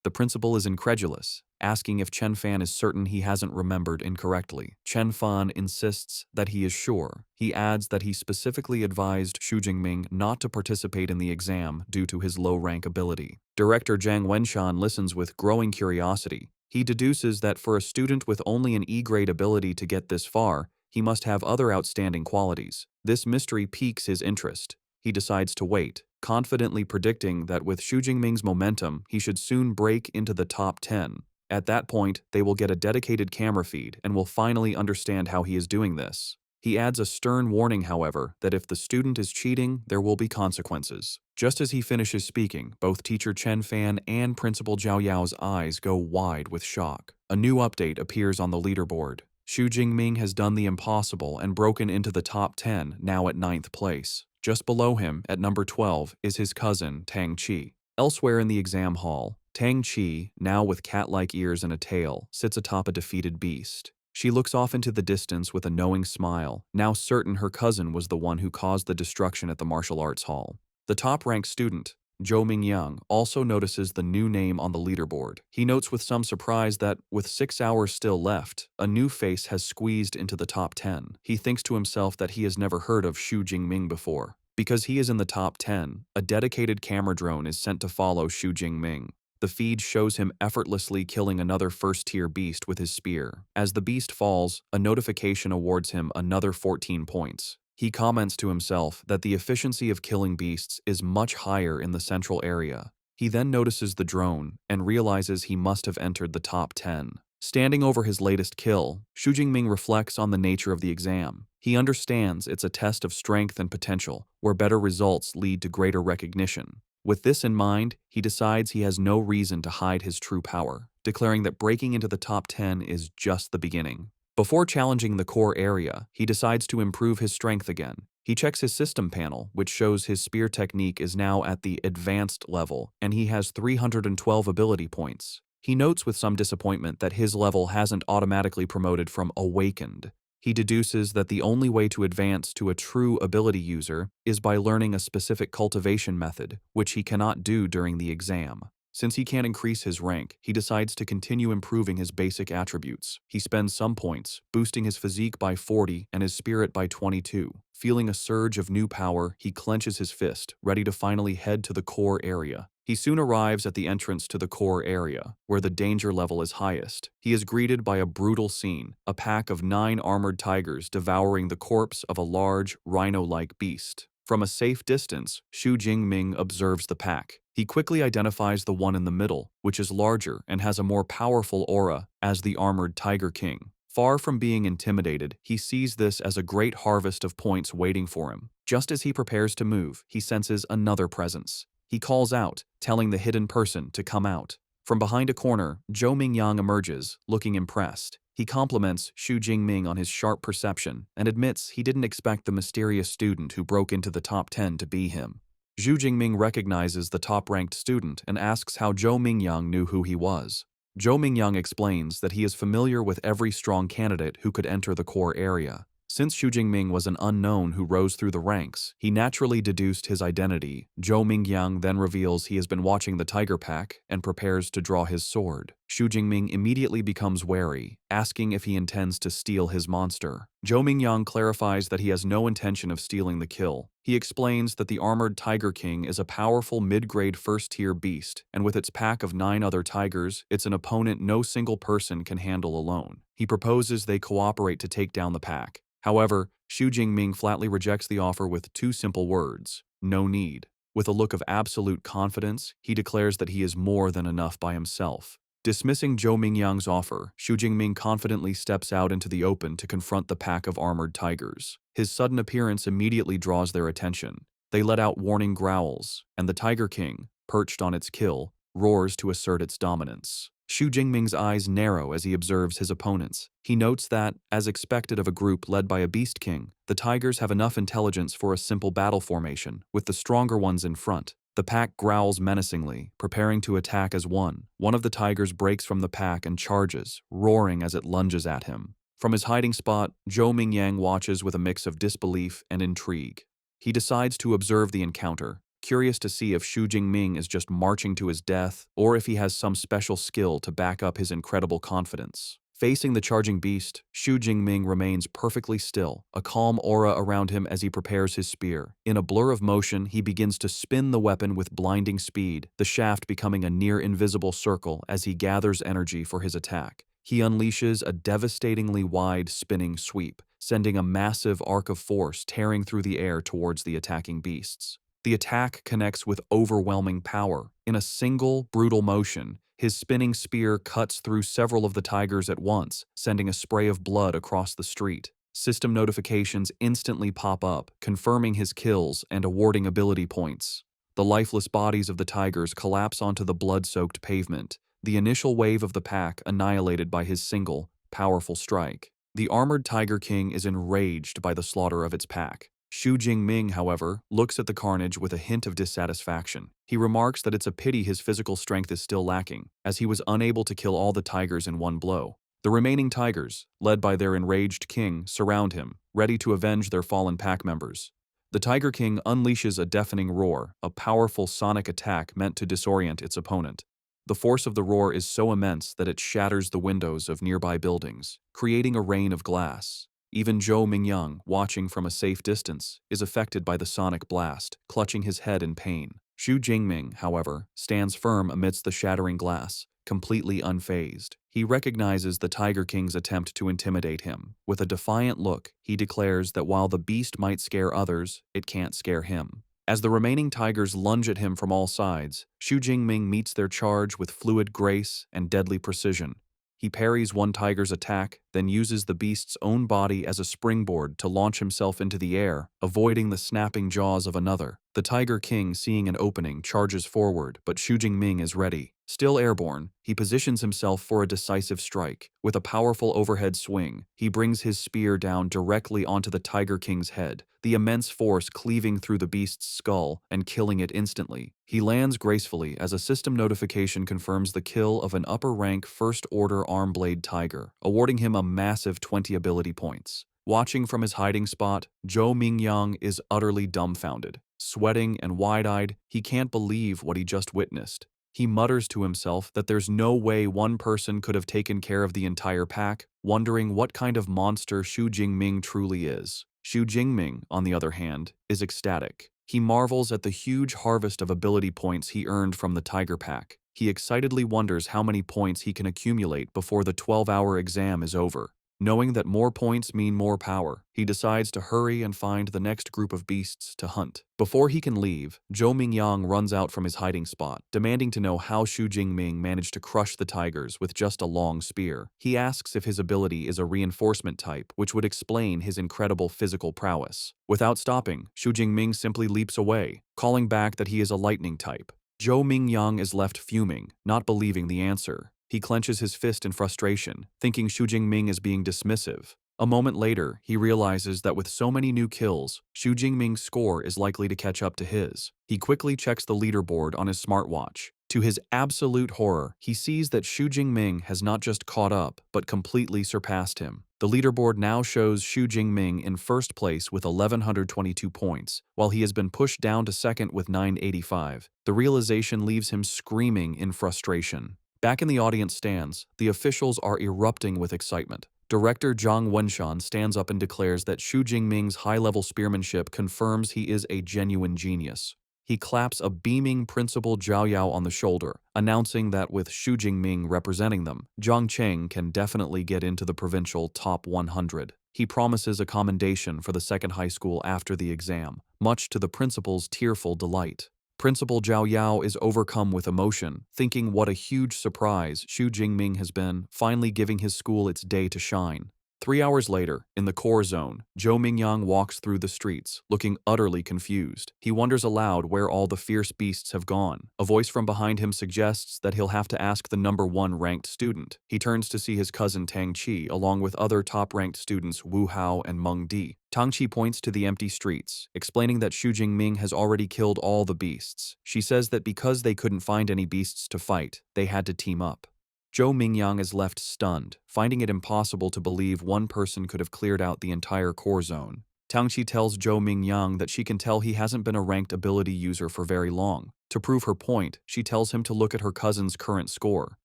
The principal is incredulous, asking if Chen Fan is certain he hasn't remembered incorrectly. Chen Fan insists that he is sure. He adds that he specifically advised Xu Jingming not to participate in the exam due to his low-rank ability. Director Zhang Wenshan listens with growing curiosity. He deduces that for a student with only an E-grade ability to get this far, he must have other outstanding qualities. This mystery piques his interest. He decides to wait, confidently predicting that with Xu Jingming's momentum, he should soon break into the top 10. At that point, they will get a dedicated camera feed and will finally understand how he is doing this. He adds a stern warning, however, that if the student is cheating, there will be consequences. Just as he finishes speaking, both teacher Chen Fan and Principal Zhao Yao's eyes go wide with shock. A new update appears on the leaderboard. Xu Jingming has done the impossible and broken into the top 10, now at 9th place. Just below him, at number 12, is his cousin, Tang Qi. Elsewhere in the exam hall, Tang Qi, now with cat-like ears and a tail, sits atop a defeated beast. She looks off into the distance with a knowing smile, now certain her cousin was the one who caused the destruction at the martial arts hall. The top-ranked student, Zhou Mingyang, also notices the new name on the leaderboard. He notes with some surprise that, with 6 hours still left, a new face has squeezed into the top 10. He thinks to himself that he has never heard of Xu Jingming before. Because he is in the top 10, a dedicated camera drone is sent to follow Xu Jingming. The feed shows him effortlessly killing another first-tier beast with his spear. As the beast falls, a notification awards him another 14 points. He comments to himself that the efficiency of killing beasts is much higher in the central area. He then notices the drone and realizes he must have entered the top 10. Standing over his latest kill, Xu Jingming reflects on the nature of the exam. He understands it's a test of strength and potential, where better results lead to greater recognition. With this in mind, he decides he has no reason to hide his true power, declaring that breaking into the top 10 is just the beginning. Before challenging the core area, he decides to improve his strength again. He checks his system panel, which shows his spear technique is now at the advanced level, and he has 312 ability points. He notes with some disappointment that his level hasn't automatically promoted from awakened. He deduces that the only way to advance to a true ability user is by learning a specific cultivation method, which he cannot do during the exam. Since he can't increase his rank, he decides to continue improving his basic attributes. He spends some points, boosting his physique by 40 and his spirit by 22. Feeling a surge of new power, he clenches his fist, ready to finally head to the core area. He soon arrives at the entrance to the core area, where the danger level is highest. He is greeted by a brutal scene, a pack of 9 armored tigers devouring the corpse of a large, rhino-like beast. From a safe distance, Xu Jingming observes the pack. He quickly identifies the one in the middle, which is larger and has a more powerful aura, as the armored Tiger King. Far from being intimidated, he sees this as a great harvest of points waiting for him. Just as he prepares to move, he senses another presence. He calls out, telling the hidden person to come out. From behind a corner, Zhou Mingyang emerges, looking impressed. He compliments Xu Jingming on his sharp perception and admits he didn't expect the mysterious student who broke into the top 10 to be him. Xu Jingming recognizes the top-ranked student and asks how Zhou Mingyang knew who he was. Zhou Mingyang explains that he is familiar with every strong candidate who could enter the core area. Since Xu Jingming was an unknown who rose through the ranks, he naturally deduced his identity. Zhou Mingyang then reveals he has been watching the tiger pack and prepares to draw his sword. Xu Jingming immediately becomes wary, asking if he intends to steal his monster. Zhou Mingyang clarifies that he has no intention of stealing the kill. He explains that the armored Tiger King is a powerful mid-grade first-tier beast, and with its pack of 9 other tigers, it's an opponent no single person can handle alone. He proposes they cooperate to take down the pack. However, Xu Jingming flatly rejects the offer with 2 simple words: no need. With a look of absolute confidence, he declares that he is more than enough by himself. Dismissing Zhou Mingyang's offer, Xu Jingming confidently steps out into the open to confront the pack of armored tigers. His sudden appearance immediately draws their attention. They let out warning growls, and the Tiger King, perched on its kill, roars to assert its dominance. Xu Jingming's eyes narrow as he observes his opponents. He notes that, as expected of a group led by a beast king, the tigers have enough intelligence for a simple battle formation, with the stronger ones in front. The pack growls menacingly, preparing to attack as one. One of the tigers breaks from the pack and charges, roaring as it lunges at him. From his hiding spot, Zhou Mingyang watches with a mix of disbelief and intrigue. He decides to observe the encounter, curious to see if Xu Jingming is just marching to his death or if he has some special skill to back up his incredible confidence. Facing the charging beast, Xu Jingming remains perfectly still, a calm aura around him as he prepares his spear. In a blur of motion, he begins to spin the weapon with blinding speed, the shaft becoming a near-invisible circle as he gathers energy for his attack. He unleashes a devastatingly wide spinning sweep, sending a massive arc of force tearing through the air towards the attacking beasts. The attack connects with overwhelming power. In a single, brutal motion, his spinning spear cuts through several of the tigers at once, sending a spray of blood across the street. System notifications instantly pop up, confirming his kills and awarding ability points. The lifeless bodies of the tigers collapse onto the blood-soaked pavement, the initial wave of the pack annihilated by his single, powerful strike. The armored Tiger King is enraged by the slaughter of its pack. Xu Jingming, however, looks at the carnage with a hint of dissatisfaction. He remarks that it's a pity his physical strength is still lacking, as he was unable to kill all the tigers in one blow. The remaining tigers, led by their enraged king, surround him, ready to avenge their fallen pack members. The Tiger King unleashes a deafening roar, a powerful sonic attack meant to disorient its opponent. The force of the roar is so immense that it shatters the windows of nearby buildings, creating a rain of glass. Even Zhou Mingyang, watching from a safe distance, is affected by the sonic blast, clutching his head in pain. Xu Jingming, however, stands firm amidst the shattering glass, completely unfazed. He recognizes the Tiger King's attempt to intimidate him. With a defiant look, he declares that while the beast might scare others, it can't scare him. As the remaining tigers lunge at him from all sides, Xu Jingming meets their charge with fluid grace and deadly precision. He parries one tiger's attack, then uses the beast's own body as a springboard to launch himself into the air, avoiding the snapping jaws of another. The Tiger King, seeing an opening, charges forward, but Xu Jingming is ready. Still airborne, he positions himself for a decisive strike. With a powerful overhead swing, he brings his spear down directly onto the Tiger King's head, the immense force cleaving through the beast's skull and killing it instantly. He lands gracefully as a system notification confirms the kill of an upper-rank first-order arm-blade tiger, awarding him a massive 20 ability points. Watching from his hiding spot, Zhou Mingyang is utterly dumbfounded. Sweating and wide-eyed, he can't believe what he just witnessed. He mutters to himself that there's no way one person could have taken care of the entire pack, wondering what kind of monster Xu Jingming truly is. Xu Jingming, on the other hand, is ecstatic. He marvels at the huge harvest of ability points he earned from the Tiger Pack. He excitedly wonders how many points he can accumulate before the 12-hour exam is over. Knowing that more points mean more power, he decides to hurry and find the next group of beasts to hunt. Before he can leave, Zhou Mingyang runs out from his hiding spot, demanding to know how Xu Jingming managed to crush the tigers with just a long spear. He asks if his ability is a reinforcement type, which would explain his incredible physical prowess. Without stopping, Xu Jingming simply leaps away, calling back that he is a lightning type. Zhou Mingyang is left fuming, not believing the answer. He clenches his fist in frustration, thinking Xu Jingming is being dismissive. A moment later, he realizes that with so many new kills, Xu Jingming's score is likely to catch up to his. He quickly checks the leaderboard on his smartwatch. To his absolute horror, he sees that Xu Jingming has not just caught up, but completely surpassed him. The leaderboard now shows Xu Jingming in first place with 1,122 points, while he has been pushed down to second with 985. The realization leaves him screaming in frustration. Back in the audience stands, the officials are erupting with excitement. Director Zhang Wenshan stands up and declares that Xu Jingming's high-level spearmanship confirms he is a genuine genius. He claps a beaming Principal Zhao Yao on the shoulder, announcing that with Xu Jingming representing them, Zhang Cheng can definitely get into the provincial top 100. He promises a commendation for the second high school after the exam, much to the principal's tearful delight. Principal Zhao Yao is overcome with emotion, thinking what a huge surprise Xu Jingming has been, finally giving his school its day to shine. 3 hours later, in the core zone, Zhou Mingyang walks through the streets, looking utterly confused. He wonders aloud where all the fierce beasts have gone. A voice from behind him suggests that he'll have to ask the #1 ranked student. He turns to see his cousin Tang Qi, along with other top-ranked students Wu Hao and Meng Di. Tang Qi points to the empty streets, explaining that Xu Jingming has already killed all the beasts. She says that because they couldn't find any beasts to fight, they had to team up. Zhou Mingyang is left stunned, finding it impossible to believe one person could have cleared out the entire core zone. Tang Qi tells Zhou Mingyang that she can tell he hasn't been a ranked ability user for very long. To prove her point, she tells him to look at her cousin's current score.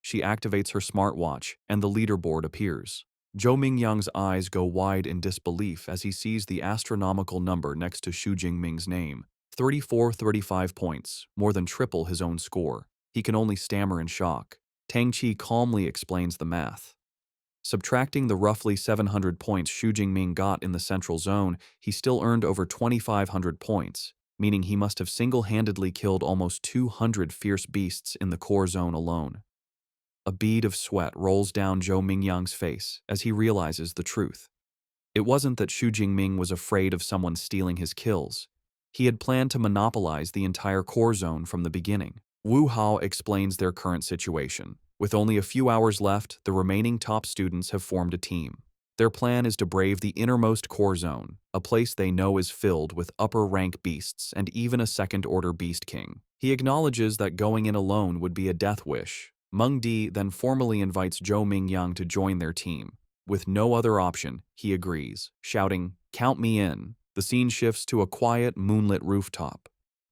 She activates her smartwatch, and the leaderboard appears. Zhou Mingyang's eyes go wide in disbelief as he sees the astronomical number next to Xu Jingming's name. 35 points, more than triple his own score. He can only stammer in shock. Tang Qi calmly explains the math. Subtracting the roughly 700 points Xu Jingming got in the central zone, he still earned over 2,500 points, meaning he must have single-handedly killed almost 200 fierce beasts in the core zone alone. A bead of sweat rolls down Zhou Mingyang's face as he realizes the truth. It wasn't that Xu Jingming was afraid of someone stealing his kills. He had planned to monopolize the entire core zone from the beginning. Wu Hao explains their current situation. With only a few hours left, the remaining top students have formed a team. Their plan is to brave the innermost core zone, a place they know is filled with upper-rank beasts and even a second-order beast king. He acknowledges that going in alone would be a death wish. Meng Di then formally invites Zhou Mingyang to join their team. With no other option, he agrees, shouting, "Count me in." The scene shifts to a quiet, moonlit rooftop.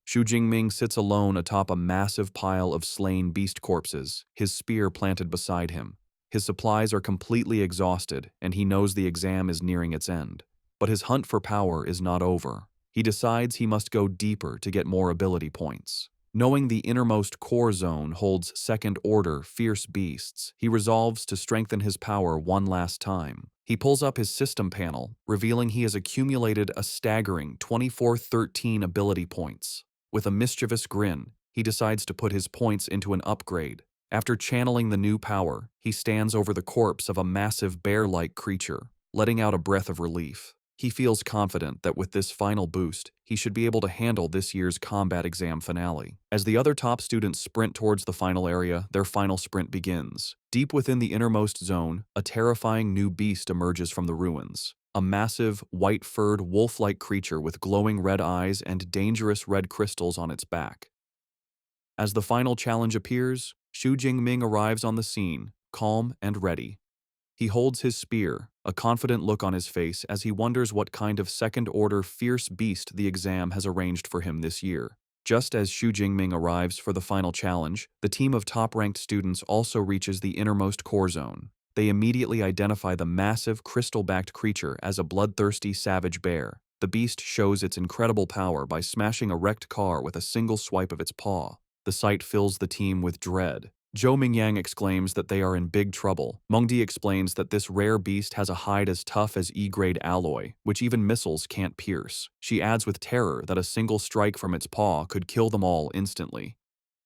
Xu Jingming sits alone atop a massive pile of slain beast corpses, his spear planted beside him. His supplies are completely exhausted, and he knows the exam is nearing its end. But his hunt for power is not over. He decides he must go deeper to get more ability points. Knowing the innermost core zone holds second-order fierce beasts, he resolves to strengthen his power one last time. He pulls up his system panel, revealing he has accumulated a staggering 2413 ability points. With a mischievous grin, he decides to put his points into an upgrade. After channeling the new power, he stands over the corpse of a massive bear-like creature, letting out a breath of relief. He feels confident that with this final boost, he should be able to handle this year's combat exam finale. As the other top students sprint towards the final area, their final sprint begins. Deep within the innermost zone, a terrifying new beast emerges from the ruins. A massive, white-furred, wolf-like creature with glowing red eyes and dangerous red crystals on its back. As the final challenge appears, Xu Jingming arrives on the scene, calm and ready. He holds his spear, a confident look on his face as he wonders what kind of second-order fierce beast the exam has arranged for him this year. Just as Xu Jingming arrives for the final challenge, the team of top-ranked students also reaches the innermost core zone. They immediately identify the massive, crystal-backed creature as a bloodthirsty savage bear. The beast shows its incredible power by smashing a wrecked car with a single swipe of its paw. The sight fills the team with dread. Zhou Mingyang exclaims that they are in big trouble. Mengdi explains that this rare beast has a hide as tough as E-grade alloy, which even missiles can't pierce. She adds with terror that a single strike from its paw could kill them all instantly.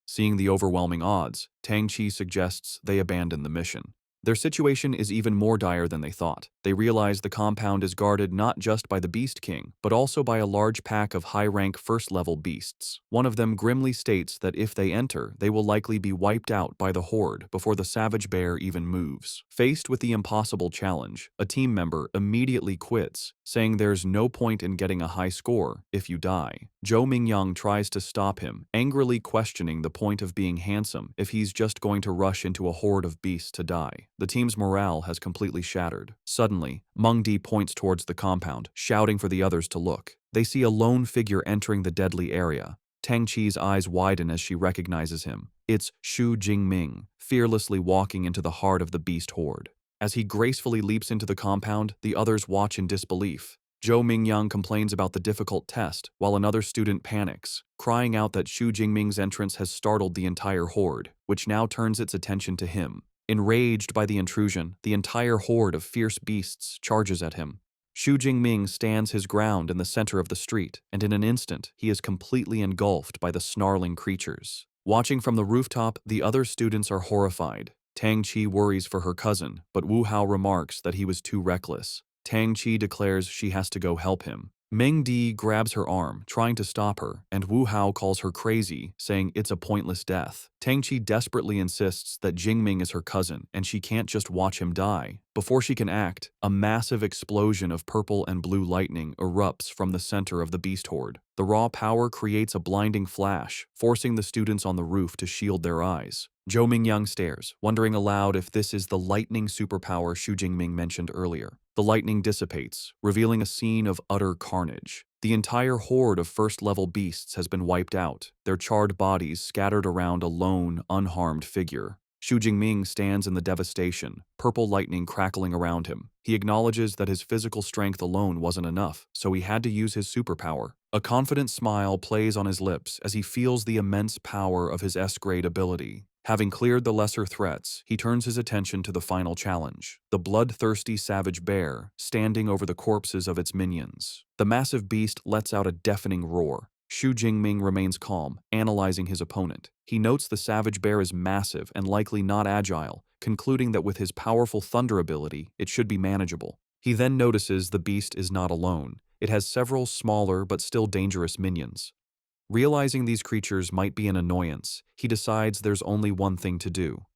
Seeing the overwhelming odds, Tang Qi suggests they abandon the mission. Their situation is even more dire than they thought. They realize the compound is guarded not just by the Beast King, but also by a large pack of high-rank first-level beasts. One of them grimly states that if they enter, they will likely be wiped out by the horde before the savage bear even moves. Faced with the impossible challenge, a team member immediately quits, saying there's no point in getting a high score if you die. Zhou Mingyang tries to stop him, angrily questioning the point of being handsome if he's just going to rush into a horde of beasts to die. The team's morale has completely shattered. Suddenly, Mengdi points towards the compound, shouting for the others to look. They see a lone figure entering the deadly area. Tang Qi's eyes widen as she recognizes him. It's Xu Jingming, fearlessly walking into the heart of the beast horde. As he gracefully leaps into the compound, the others watch in disbelief. Zhou Mingyang complains about the difficult test, while another student panics, crying out that Xu Jingming's entrance has startled the entire horde, which now turns its attention to him. Enraged by the intrusion, the entire horde of fierce beasts charges at him. Xu Jingming stands his ground in the center of the street, and in an instant, he is completely engulfed by the snarling creatures. Watching from the rooftop, the other students are horrified. Tang Qi worries for her cousin, but Wu Hao remarks that he was too reckless. Tang Qi declares she has to go help him. Meng Di grabs her arm, trying to stop her, and Wu Hao calls her crazy, saying it's a pointless death. Tang Qi desperately insists that Jingming is her cousin, and she can't just watch him die. Before she can act, a massive explosion of purple and blue lightning erupts from the center of the beast horde. The raw power creates a blinding flash, forcing the students on the roof to shield their eyes. Zhou Mingyang stares, wondering aloud if this is the lightning superpower Xu Jingming mentioned earlier. The lightning dissipates, revealing a scene of utter carnage. The entire horde of first-level beasts has been wiped out, their charred bodies scattered around a lone, unharmed figure. Xu Jingming stands in the devastation, purple lightning crackling around him. He acknowledges that his physical strength alone wasn't enough, so he had to use his superpower. A confident smile plays on his lips as he feels the immense power of his S-grade ability. Having cleared the lesser threats, he turns his attention to the final challenge, the bloodthirsty savage bear, standing over the corpses of its minions. The massive beast lets out a deafening roar. Xu Jingming remains calm, analyzing his opponent. He notes the savage bear is massive and likely not agile, concluding that with his powerful thunder ability, it should be manageable. He then notices the beast is not alone. It has several smaller but still dangerous minions. Realizing these creatures might be an annoyance, he decides there's only one thing to do.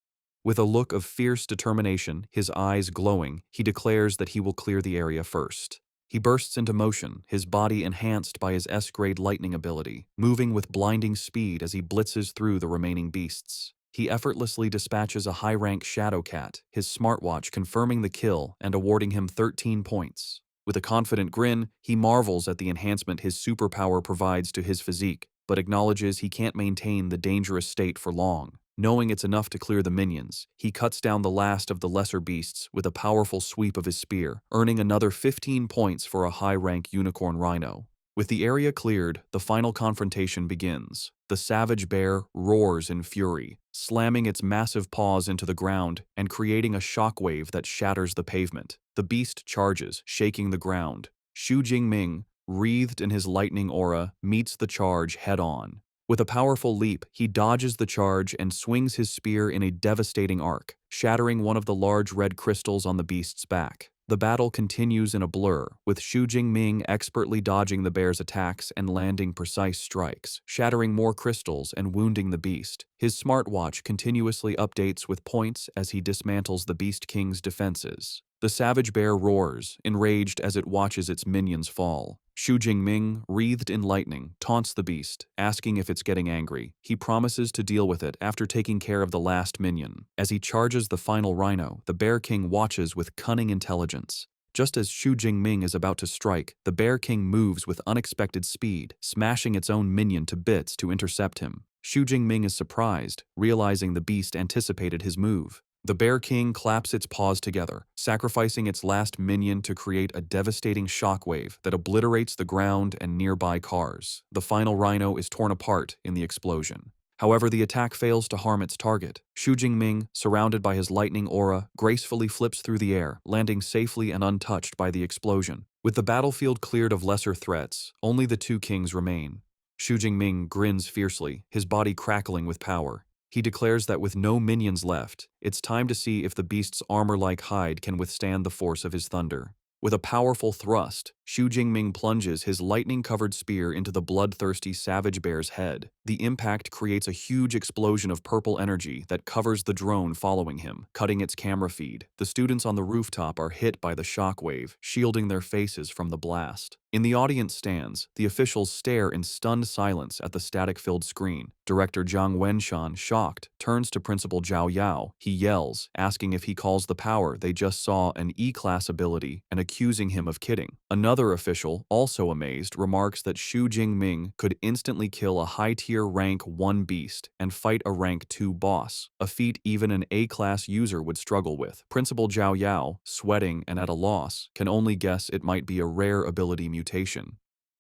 With a look of fierce determination, his eyes glowing, he declares that he will clear the area first. He bursts into motion, his body enhanced by his S-grade lightning ability, moving with blinding speed as he blitzes through the remaining beasts. He effortlessly dispatches a high-rank Shadow Cat, his smartwatch confirming the kill and awarding him 13 points. With a confident grin, he marvels at the enhancement his superpower provides to his physique, but acknowledges he can't maintain the dangerous state for long. Knowing it's enough to clear the minions, he cuts down the last of the lesser beasts with a powerful sweep of his spear, earning another 15 points for a high-rank unicorn rhino. With the area cleared, the final confrontation begins. The savage bear roars in fury, slamming its massive paws into the ground and creating a shockwave that shatters the pavement. The beast charges, shaking the ground. Xu Jingming, wreathed in his lightning aura, meets the charge head-on. With a powerful leap, he dodges the charge and swings his spear in a devastating arc, shattering one of the large red crystals on the beast's back. The battle continues in a blur, with Xu Jingming expertly dodging the bear's attacks and landing precise strikes, shattering more crystals and wounding the beast. His smartwatch continuously updates with points as he dismantles the Beast King's defenses. The savage bear roars, enraged as it watches its minions fall. Xu Jingming, wreathed in lightning, taunts the beast, asking if it's getting angry. He promises to deal with it after taking care of the last minion. As he charges the final rhino, the Bear King watches with cunning intelligence. Just as Xu Jingming is about to strike, the Bear King moves with unexpected speed, smashing its own minion to bits to intercept him. Xu Jingming is surprised, realizing the beast anticipated his move. The Bear King claps its paws together, sacrificing its last minion to create a devastating shockwave that obliterates the ground and nearby cars. The final rhino is torn apart in the explosion. However, the attack fails to harm its target. Xu Jingming, surrounded by his lightning aura, gracefully flips through the air, landing safely and untouched by the explosion. With the battlefield cleared of lesser threats, only the two kings remain. Xu Jingming grins fiercely, his body crackling with power. He declares that with no minions left, it's time to see if the beast's armor-like hide can withstand the force of his thunder. With a powerful thrust, Xu Jingming plunges his lightning-covered spear into the bloodthirsty savage bear's head. The impact creates a huge explosion of purple energy that covers the drone following him, cutting its camera feed. The students on the rooftop are hit by the shockwave, shielding their faces from the blast. In the audience stands, the officials stare in stunned silence at the static-filled screen. Director Zhang Wenshan, shocked, turns to Principal Zhao Yao. He yells, asking if he calls the power they just saw an E-class ability and accusing him of kidding. Another official, also amazed, remarks that Xu Jingming could instantly kill a high-tier rank 1 beast and fight a rank 2 boss, a feat even an A-class user would struggle with. Principal Zhao Yao, sweating and at a loss, can only guess it might be a rare ability mutation.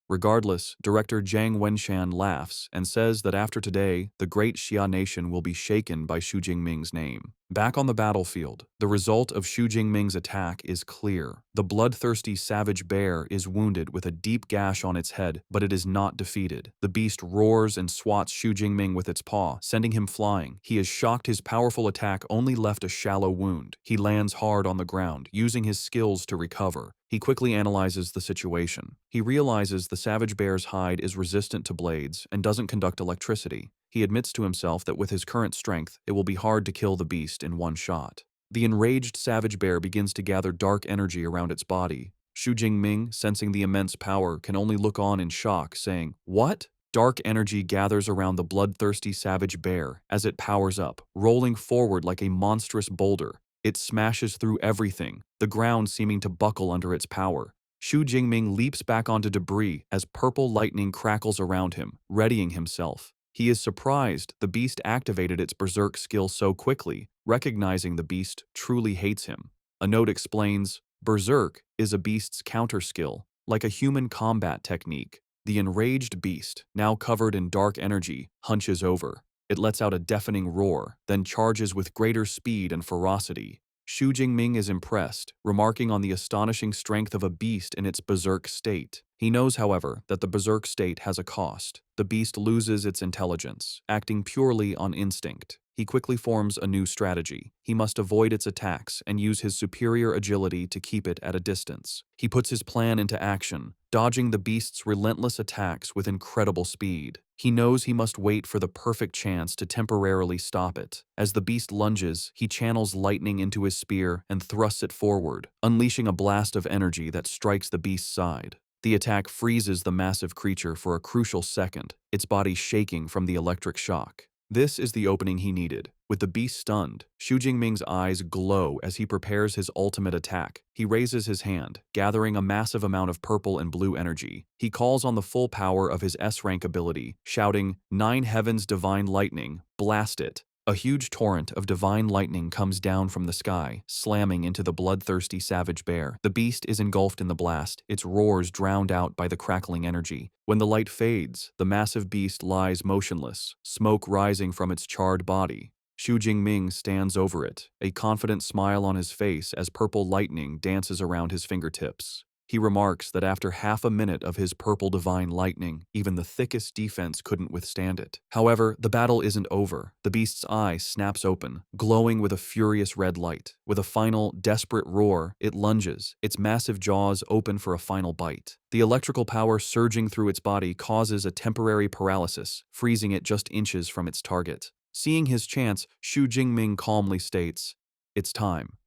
Regardless, Director Zhang Wenshan laughs and says that after today, the great Xia nation will be shaken by Xu Jingming's name. Back on the battlefield, the result of Xu Jingming's attack is clear. The bloodthirsty savage bear is wounded with a deep gash on its head, but it is not defeated. The beast roars and swats Xu Jingming with its paw, sending him flying. He is shocked his powerful attack only left a shallow wound. He lands hard on the ground, using his skills to recover. He quickly analyzes the situation. He realizes the savage bear's hide is resistant to blades and doesn't conduct electricity. He admits to himself that with his current strength, it will be hard to kill the beast in one shot. The enraged savage bear begins to gather dark energy around its body. Xu Jingming, sensing the immense power, can only look on in shock, saying, "What?" Dark energy gathers around the bloodthirsty savage bear as it powers up, rolling forward like a monstrous boulder. It smashes through everything, the ground seeming to buckle under its power. Xu Jingming leaps back onto debris as purple lightning crackles around him, readying himself. He is surprised the beast activated its berserk skill so quickly, recognizing the beast truly hates him. A note explains, berserk is a beast's counter skill, like a human combat technique. The enraged beast, now covered in dark energy, hunches over. It lets out a deafening roar, then charges with greater speed and ferocity. Xu Jingming is impressed, remarking on the astonishing strength of a beast in its berserk state. He knows, however, that the berserk state has a cost. The beast loses its intelligence, acting purely on instinct. He quickly forms a new strategy. He must avoid its attacks and use his superior agility to keep it at a distance. He puts his plan into action, dodging the beast's relentless attacks with incredible speed. He knows he must wait for the perfect chance to temporarily stop it. As the beast lunges, he channels lightning into his spear and thrusts it forward, unleashing a blast of energy that strikes the beast's side. The attack freezes the massive creature for a crucial second, its body shaking from the electric shock. This is the opening he needed. With the beast stunned, Xu Jingming's eyes glow as he prepares his ultimate attack. He raises his hand, gathering a massive amount of purple and blue energy. He calls on the full power of his S-rank ability, shouting, "Nine Heavens Divine Lightning, blast it!" A huge torrent of divine lightning comes down from the sky, slamming into the bloodthirsty savage bear. The beast is engulfed in the blast, its roars drowned out by the crackling energy. When the light fades, the massive beast lies motionless, smoke rising from its charred body. Xu Jingming stands over it, a confident smile on his face as purple lightning dances around his fingertips. He remarks that after half a minute of his purple divine lightning, even the thickest defense couldn't withstand it. However, the battle isn't over. The beast's eye snaps open, glowing with a furious red light. With a final, desperate roar, it lunges, its massive jaws open for a final bite. The electrical power surging through its body causes a temporary paralysis, freezing it just inches from its target. Seeing his chance, Xu Jingming calmly states, "It's time."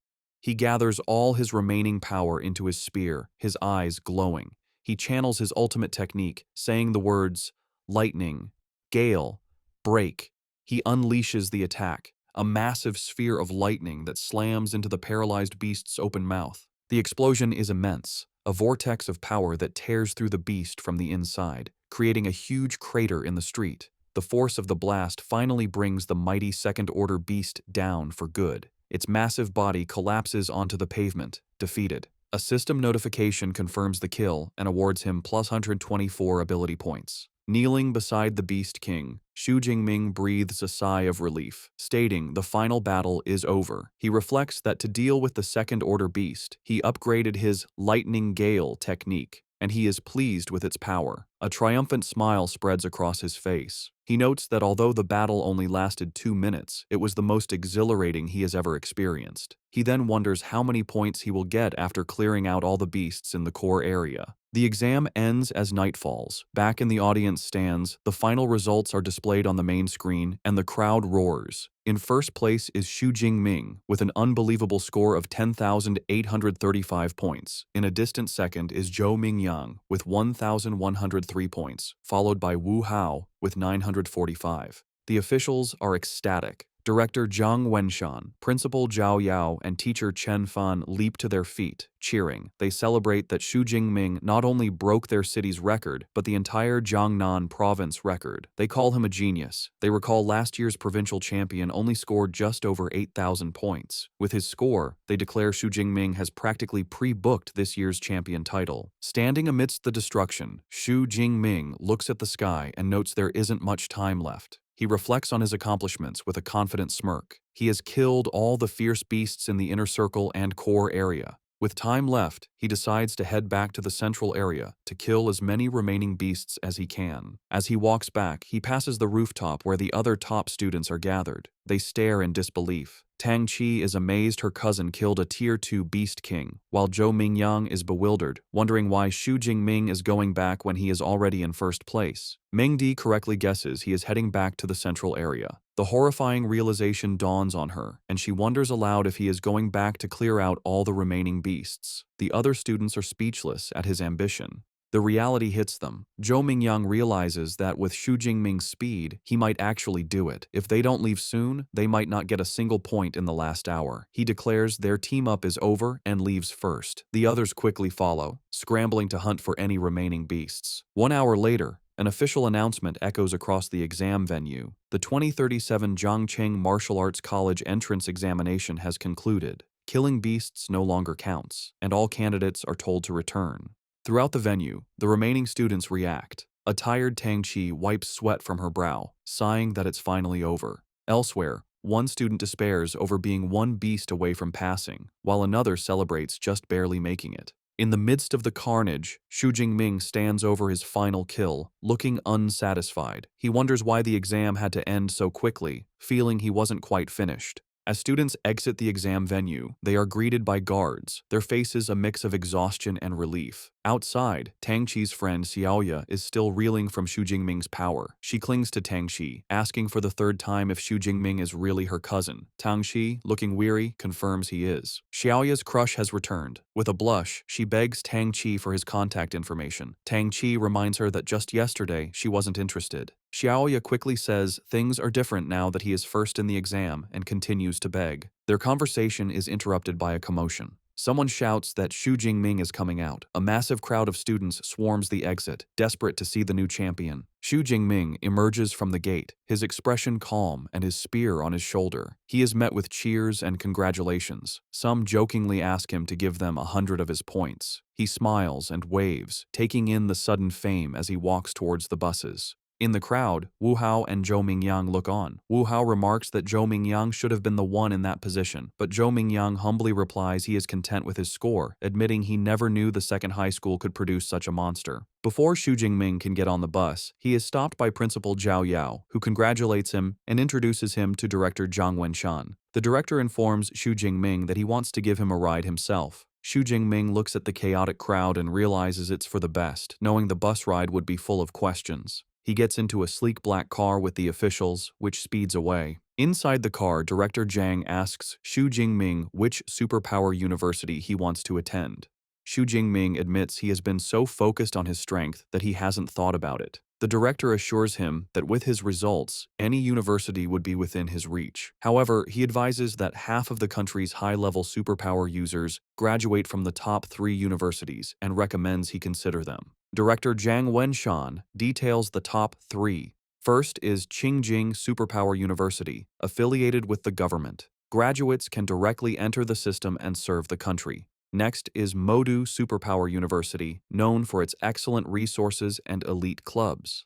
He gathers all his remaining power into his spear, his eyes glowing. He channels his ultimate technique, saying the words, lightning, gale, break. He unleashes the attack, a massive sphere of lightning that slams into the paralyzed beast's open mouth. The explosion is immense, a vortex of power that tears through the beast from the inside, creating a huge crater in the street. The force of the blast finally brings the mighty second-order beast down for good. Its massive body collapses onto the pavement, defeated. A system notification confirms the kill and awards him plus 124 ability points. Kneeling beside the Beast King, Xu Jingming breathes a sigh of relief, stating the final battle is over. He reflects that to deal with the second-order beast, he upgraded his Lightning Gale technique, and he is pleased with its power. A triumphant smile spreads across his face. He notes that although the battle only lasted 2 minutes, it was the most exhilarating he has ever experienced. He then wonders how many points he will get after clearing out all the beasts in the core area. The exam ends as night falls. Back in the audience stands, the final results are displayed on the main screen, and the crowd roars. In first place is Xu Jingming, with an unbelievable score of 10,835 points. In a distant second is Zhou Mingyang, with 1,103 points, followed by Wu Hao, with 945. The officials are ecstatic. Director Zhang Wenshan, Principal Zhao Yao, and teacher Chen Fan leap to their feet, cheering. They celebrate that Xu Jingming not only broke their city's record, but the entire Jiangnan province record. They call him a genius. They recall last year's provincial champion only scored just over 8,000 points. With his score, they declare Xu Jingming has practically pre-booked this year's champion title. Standing amidst the destruction, Xu Jingming looks at the sky and notes there isn't much time left. He reflects on his accomplishments with a confident smirk. He has killed all the fierce beasts in the inner circle and core area. With time left, he decides to head back to the central area to kill as many remaining beasts as he can. As he walks back, he passes the rooftop where the other top students are gathered. They stare in disbelief. Tang Qi is amazed her cousin killed a Tier 2 Beast King, while Zhou Mingyang is bewildered, wondering why Xu Jingming is going back when he is already in first place. Mingdi correctly guesses he is heading back to the central area. The horrifying realization dawns on her, and she wonders aloud if he is going back to clear out all the remaining beasts. The other students are speechless at his ambition. The reality hits them. Zhou Mingyang realizes that with Xu Jingming's speed, he might actually do it. If they don't leave soon, they might not get a single point in the last hour. He declares their team-up is over and leaves first. The others quickly follow, scrambling to hunt for any remaining beasts. 1 hour later, an official announcement echoes across the exam venue. The 2037 Zhangcheng Martial Arts College entrance examination has concluded. Killing beasts no longer counts, and all candidates are told to return. Throughout the venue, the remaining students react. A tired Tang Qi wipes sweat from her brow, sighing that it's finally over. Elsewhere, one student despairs over being one beast away from passing, while another celebrates just barely making it. In the midst of the carnage, Xu Jingming stands over his final kill, looking unsatisfied. He wonders why the exam had to end so quickly, feeling he wasn't quite finished. As students exit the exam venue, they are greeted by guards, their faces a mix of exhaustion and relief. Outside, Tang Qi's friend Xiaoya is still reeling from Xu Jingming's power. She clings to Tang Qi, asking for the third time if Xu Jingming is really her cousin. Tang Qi, looking weary, confirms he is. Xiaoya's crush has returned. With a blush, she begs Tang Qi for his contact information. Tang Qi reminds her that just yesterday she wasn't interested. Xiaoya quickly says things are different now that he is first in the exam and continues to beg. Their conversation is interrupted by a commotion. Someone shouts that Xu Jingming is coming out. A massive crowd of students swarms the exit, desperate to see the new champion. Xu Jingming emerges from the gate, his expression calm and his spear on his shoulder. He is met with cheers and congratulations. Some jokingly ask him to give them 100 of his points. He smiles and waves, taking in the sudden fame as he walks towards the buses. In the crowd, Wu Hao and Zhou Mingyang look on. Wu Hao remarks that Zhou Mingyang should have been the one in that position, but Zhou Mingyang humbly replies he is content with his score, admitting he never knew the second high school could produce such a monster. Before Xu Jingming can get on the bus, he is stopped by Principal Zhao Yao, who congratulates him and introduces him to Director Zhang Wenshan. The director informs Xu Jingming that he wants to give him a ride himself. Xu Jingming looks at the chaotic crowd and realizes it's for the best, knowing the bus ride would be full of questions. He gets into a sleek black car with the officials, which speeds away. Inside the car, Director Zhang asks Xu Jingming which superpower university he wants to attend. Xu Jingming admits he has been so focused on his strength that he hasn't thought about it. The director assures him that with his results, any university would be within his reach. However, he advises that half of the country's high-level superpower users graduate from the top 3 universities and recommends he consider them. Director Zhang Wenshan details the top 3. First is Qingjing Superpower University, affiliated with the government. Graduates can directly enter the system and serve the country. Next is Modu Superpower University, known for its excellent resources and elite clubs.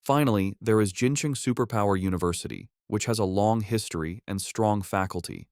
Finally, there is Jincheng Superpower University, which has a long history and strong faculty.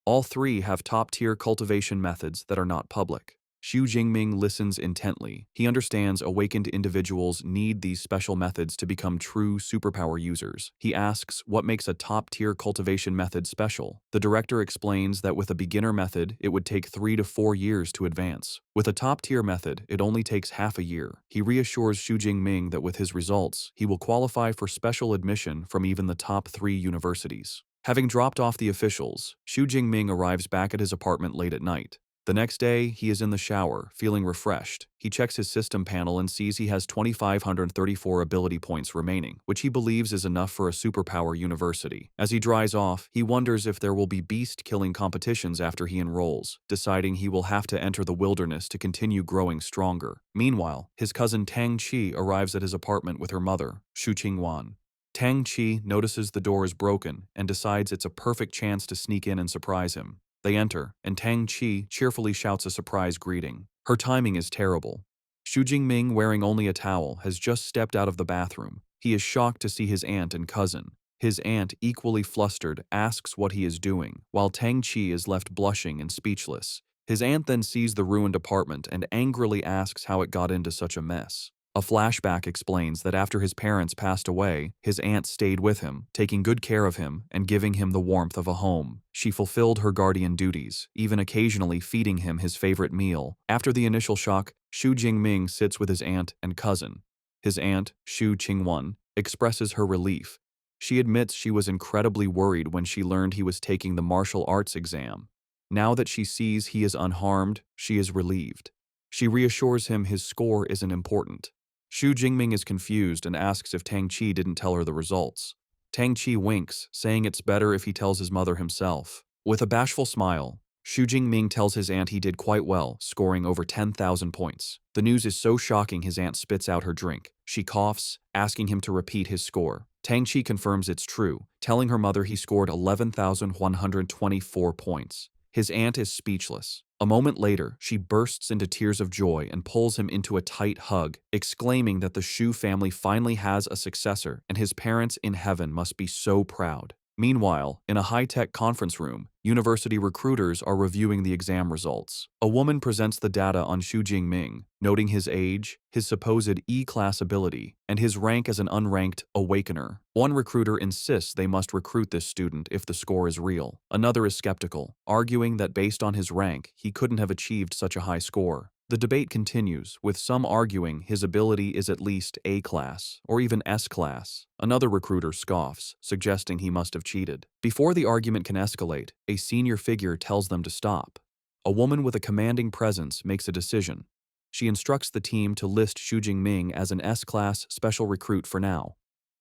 All 3 have top-tier cultivation methods that are not public. Xu Jingming listens intently. He understands awakened individuals need these special methods to become true superpower users. He asks what makes a top-tier cultivation method special. The director explains that with a beginner method, it would take 3 to 4 years to advance. With a top-tier method, it only takes half a year. He reassures Xu Jingming that with his results, he will qualify for special admission from even the top 3 universities. Having dropped off the officials, Xu Jingming arrives back at his apartment late at night. The next day, he is in the shower, feeling refreshed. He checks his system panel and sees he has 2,534 ability points remaining, which he believes is enough for a superpower university. As he dries off, he wonders if there will be beast-killing competitions after he enrolls, deciding he will have to enter the wilderness to continue growing stronger. Meanwhile, his cousin Tang Qi arrives at his apartment with her mother, Xu Qingwan. Tang Qi notices the door is broken and decides it's a perfect chance to sneak in and surprise him. They enter, and Tang Qi cheerfully shouts a surprise greeting. Her timing is terrible. Xu Jingming, wearing only a towel, has just stepped out of the bathroom. He is shocked to see his aunt and cousin. His aunt, equally flustered, asks what he is doing, while Tang Qi is left blushing and speechless. His aunt then sees the ruined apartment and angrily asks how it got into such a mess. A flashback explains that after his parents passed away, his aunt stayed with him, taking good care of him and giving him the warmth of a home. She fulfilled her guardian duties, even occasionally feeding him his favorite meal. After the initial shock, Xu Jingming sits with his aunt and cousin. His aunt, Xu Qingwan, expresses her relief. She admits she was incredibly worried when she learned he was taking the martial arts exam. Now that she sees he is unharmed, she is relieved. She reassures him his score isn't important. Xu Jingming is confused and asks if Tang Qi didn't tell her the results. Tang Qi winks, saying it's better if he tells his mother himself. With a bashful smile, Xu Jingming tells his aunt he did quite well, scoring over 10,000 points. The news is so shocking his aunt spits out her drink. She coughs, asking him to repeat his score. Tang Qi confirms it's true, telling her mother he scored 11,124 points. His aunt is speechless. A moment later, she bursts into tears of joy and pulls him into a tight hug, exclaiming that the Xu family finally has a successor and his parents in heaven must be so proud. Meanwhile, in a high-tech conference room, university recruiters are reviewing the exam results. A woman presents the data on Xu Jingming, noting his age, his supposed E-class ability, and his rank as an unranked awakener. One recruiter insists they must recruit this student if the score is real. Another is skeptical, arguing that based on his rank, he couldn't have achieved such a high score. The debate continues, with some arguing his ability is at least A-class, or even S-class. Another recruiter scoffs, suggesting he must have cheated. Before the argument can escalate, a senior figure tells them to stop. A woman with a commanding presence makes a decision. She instructs the team to list Xu Jingming as an S-class special recruit for now.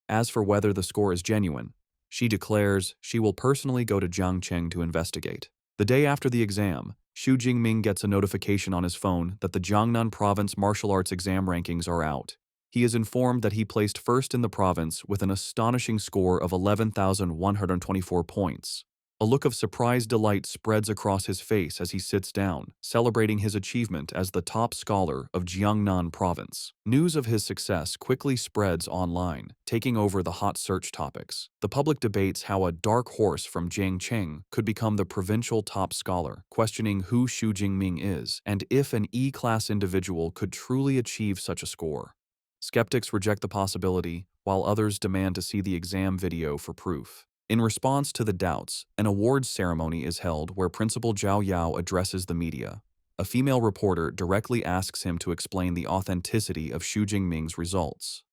As for whether the score is genuine, she declares she will personally go to Jiangcheng to investigate. The day after the exam, Xu Jingming gets a notification on his phone that the Jiangnan Province martial arts exam rankings are out. He is informed that he placed first in the province with an astonishing score of 11,124 points. A look of surprised delight spreads across his face as he sits down, celebrating his achievement as the top scholar of Jiangnan Province. News of his success quickly spreads online, taking over the hot search topics. The public debates how a dark horse from Jiangcheng could become the provincial top scholar, questioning who Xu Jingming is and if an E-class individual could truly achieve such a score. Skeptics reject the possibility, while others demand to see the exam video for proof. In response to the doubts, an awards ceremony is held where Principal Zhao Yao addresses the media. A female reporter directly asks him to explain the authenticity of Xu Jingming's results.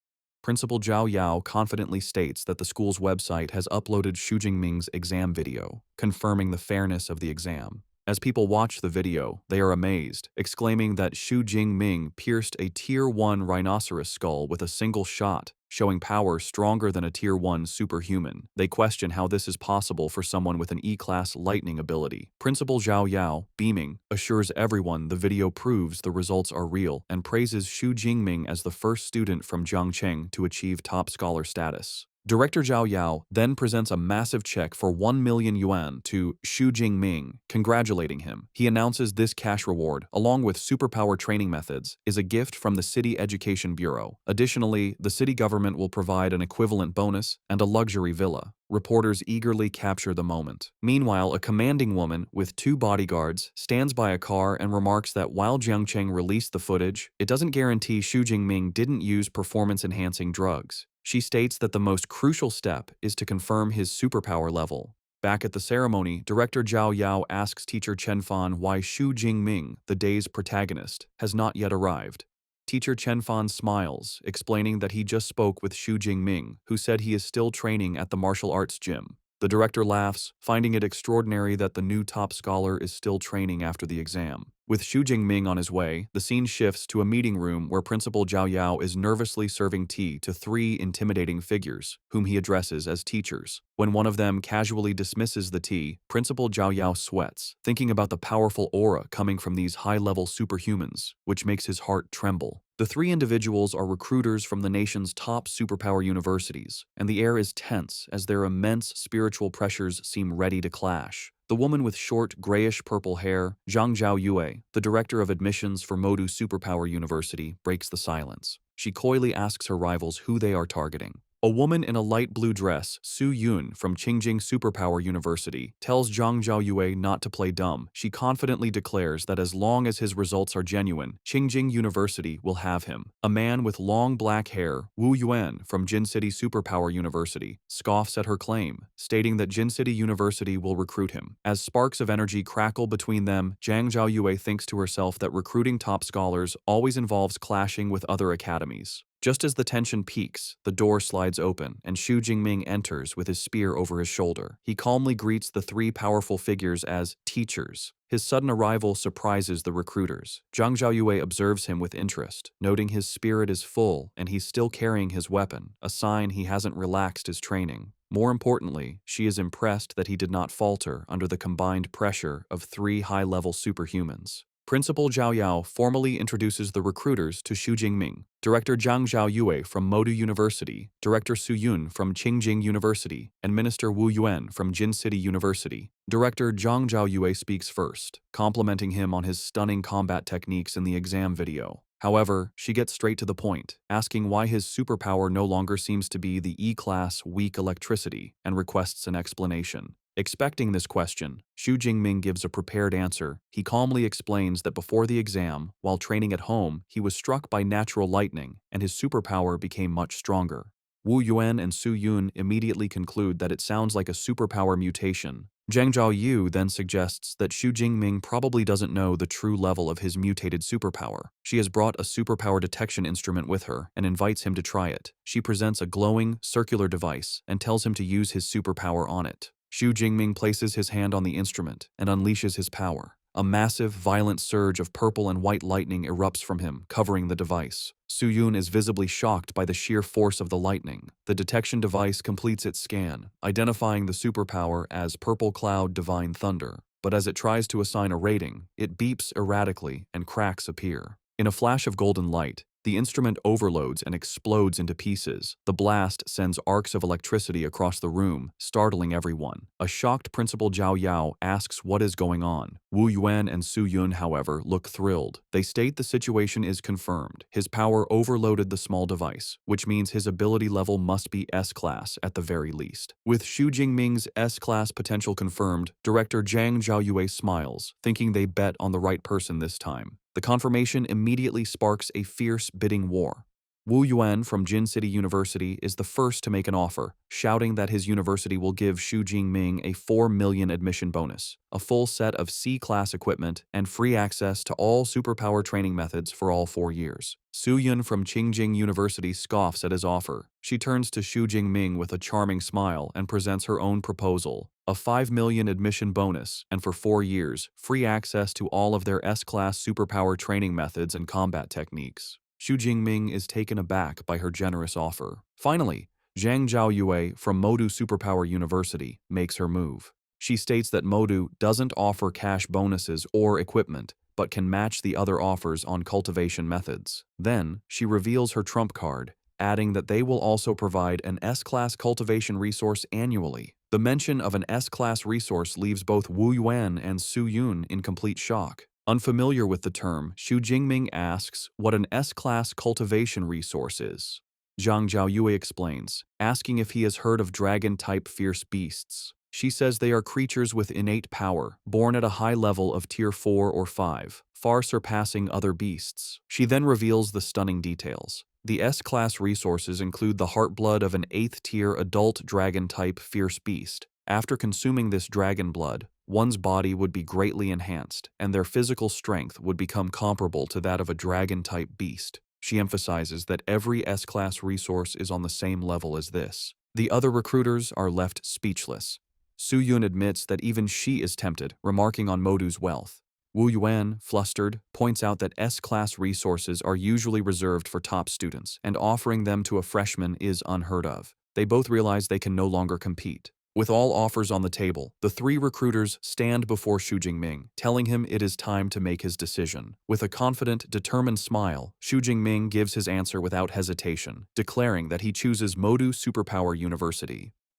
Principal Zhao Yao confidently states that the school's website has uploaded Xu Jingming's exam video, confirming the fairness of the exam. As people watch the video, they are amazed, exclaiming that Xu Jingming pierced a Tier 1 rhinoceros skull with a single shot, showing power stronger than a Tier 1 superhuman. They question how this is possible for someone with an E-class lightning ability. Principal Zhao Yao, beaming, assures everyone the video proves the results are real and praises Xu Jingming as the first student from Jiangcheng to achieve top scholar status. Director Zhao Yao then presents a massive check for 1 million yuan to Xu Jingming, congratulating him. He announces this cash reward, along with superpower training methods, is a gift from the City Education Bureau. Additionally, the city government will provide an equivalent bonus and a luxury villa. Reporters eagerly capture the moment. Meanwhile, a commanding woman with 2 bodyguards stands by a car and remarks that while Jiangcheng released the footage, it doesn't guarantee Xu Jingming didn't use performance-enhancing drugs. She states that the most crucial step is to confirm his superpower level. Back at the ceremony, Director Zhao Yao asks teacher Chen Fan why Xu Jingming, the day's protagonist, has not yet arrived. Teacher Chen Fan smiles, explaining that he just spoke with Xu Jingming, who said he is still training at the martial arts gym. The director laughs, finding it extraordinary that the new top scholar is still training after the exam. With Xu Jingming on his way, the scene shifts to a meeting room where Principal Zhao Yao is nervously serving tea to 3 intimidating figures, whom he addresses as teachers. When one of them casually dismisses the tea, Principal Zhao Yao sweats, thinking about the powerful aura coming from these high-level superhumans, which makes his heart tremble. The 3 individuals are recruiters from the nation's top superpower universities, and the air is tense as their immense spiritual pressures seem ready to clash. The woman with short, grayish-purple hair, Zhang Zhaoyue, the director of admissions for Modu Superpower University, breaks the silence. She coyly asks her rivals who they are targeting. A woman in a light blue dress, Su Yun from Qingjing Superpower University, tells Zhang Zhaoyue not to play dumb. She confidently declares that as long as his results are genuine, Qingjing University will have him. A man with long black hair, Wu Yuan from Jin City Superpower University, scoffs at her claim, stating that Jin City University will recruit him. As sparks of energy crackle between them, Zhang Zhaoyue thinks to herself that recruiting top scholars always involves clashing with other academies. Just as the tension peaks, the door slides open, and Xu Jingming enters with his spear over his shoulder. He calmly greets the 3 powerful figures as teachers. His sudden arrival surprises the recruiters. Zhang Zhaoyue observes him with interest, noting his spirit is full and he's still carrying his weapon, a sign he hasn't relaxed his training. More importantly, she is impressed that he did not falter under the combined pressure of 3 high-level superhumans. Principal Zhao Yao formally introduces the recruiters to Xu Jingming, Director Zhang Zhaoyue from Modu University, Director Su Yun from Qingjing University, and Minister Wu Yuan from Jin City University. Director Zhang Zhaoyue speaks first, complimenting him on his stunning combat techniques in the exam video. However, she gets straight to the point, asking why his superpower no longer seems to be the E-class weak electricity, and requests an explanation. Expecting this question, Xu Jingming gives a prepared answer. He calmly explains that before the exam, while training at home, he was struck by natural lightning, and his superpower became much stronger. Wu Yuan and Su Yun immediately conclude that it sounds like a superpower mutation. Zhang Zhaoyu then suggests that Xu Jingming probably doesn't know the true level of his mutated superpower. She has brought a superpower detection instrument with her and invites him to try it. She presents a glowing, circular device and tells him to use his superpower on it. Xu Jingming places his hand on the instrument and unleashes his power. A massive, violent surge of purple and white lightning erupts from him, covering the device. Su Yun is visibly shocked by the sheer force of the lightning. The detection device completes its scan, identifying the superpower as Purple Cloud Divine Thunder. but as it tries to assign a rating, it beeps erratically and cracks appear. In a flash of golden light, the instrument overloads and explodes into pieces. The blast sends arcs of electricity across the room, startling everyone. A shocked Principal Zhao Yao asks what is going on. Wu Yuan and Su Yun, however, look thrilled. They state the situation is confirmed. His power overloaded the small device, which means his ability level must be S-class at the very least. With Xu Jingming's S-class potential confirmed, director Zhang Zhaoyue smiles, thinking they bet on the right person this time. The confirmation immediately sparks a fierce bidding war. Wu Yuan from Jin City University is the first to make an offer, shouting that his university will give Xu Jingming a 4 million admission bonus, a full set of C-class equipment, and free access to all superpower training methods for all 4 years. Su Yun from Qingjing University scoffs at his offer. She turns to Xu Jingming with a charming smile and presents her own proposal: a 5 million admission bonus, and for 4 years, free access to all of their S-class superpower training methods and combat techniques. Xu Jingming is taken aback by her generous offer. Finally, Zhang Zhaoyue from Modu Superpower University makes her move. She states that Modu doesn't offer cash bonuses or equipment, but can match the other offers on cultivation methods. Then, she reveals her trump card, adding that they will also provide an S-class cultivation resource annually. The mention of an S-class resource leaves both Wu Yuan and Su Yun in complete shock. Unfamiliar with the term, Xu Jingming asks what an S-class cultivation resource is. Zhang Zhaoyue explains, asking if he has heard of dragon-type fierce beasts. She says they are creatures with innate power, born at a high level of tier 4 or 5, far surpassing other beasts. She then reveals the stunning details. The S-class resources include the heartblood of an 8th-tier adult dragon-type fierce beast. After consuming this dragon blood, one's body would be greatly enhanced, and their physical strength would become comparable to that of a dragon-type beast. She emphasizes that every S-class resource is on the same level as this. The other recruiters are left speechless. Su Yun admits that even she is tempted, remarking on Modu's wealth. Wu Yuan, flustered, points out that S-class resources are usually reserved for top students, and offering them to a freshman is unheard of. They both realize they can no longer compete. With all offers on the table, the 3 recruiters stand before Xu Jingming, telling him it is time to make his decision. With a confident, determined smile, Xu Jingming gives his answer without hesitation, declaring that he chooses Modu Superpower University.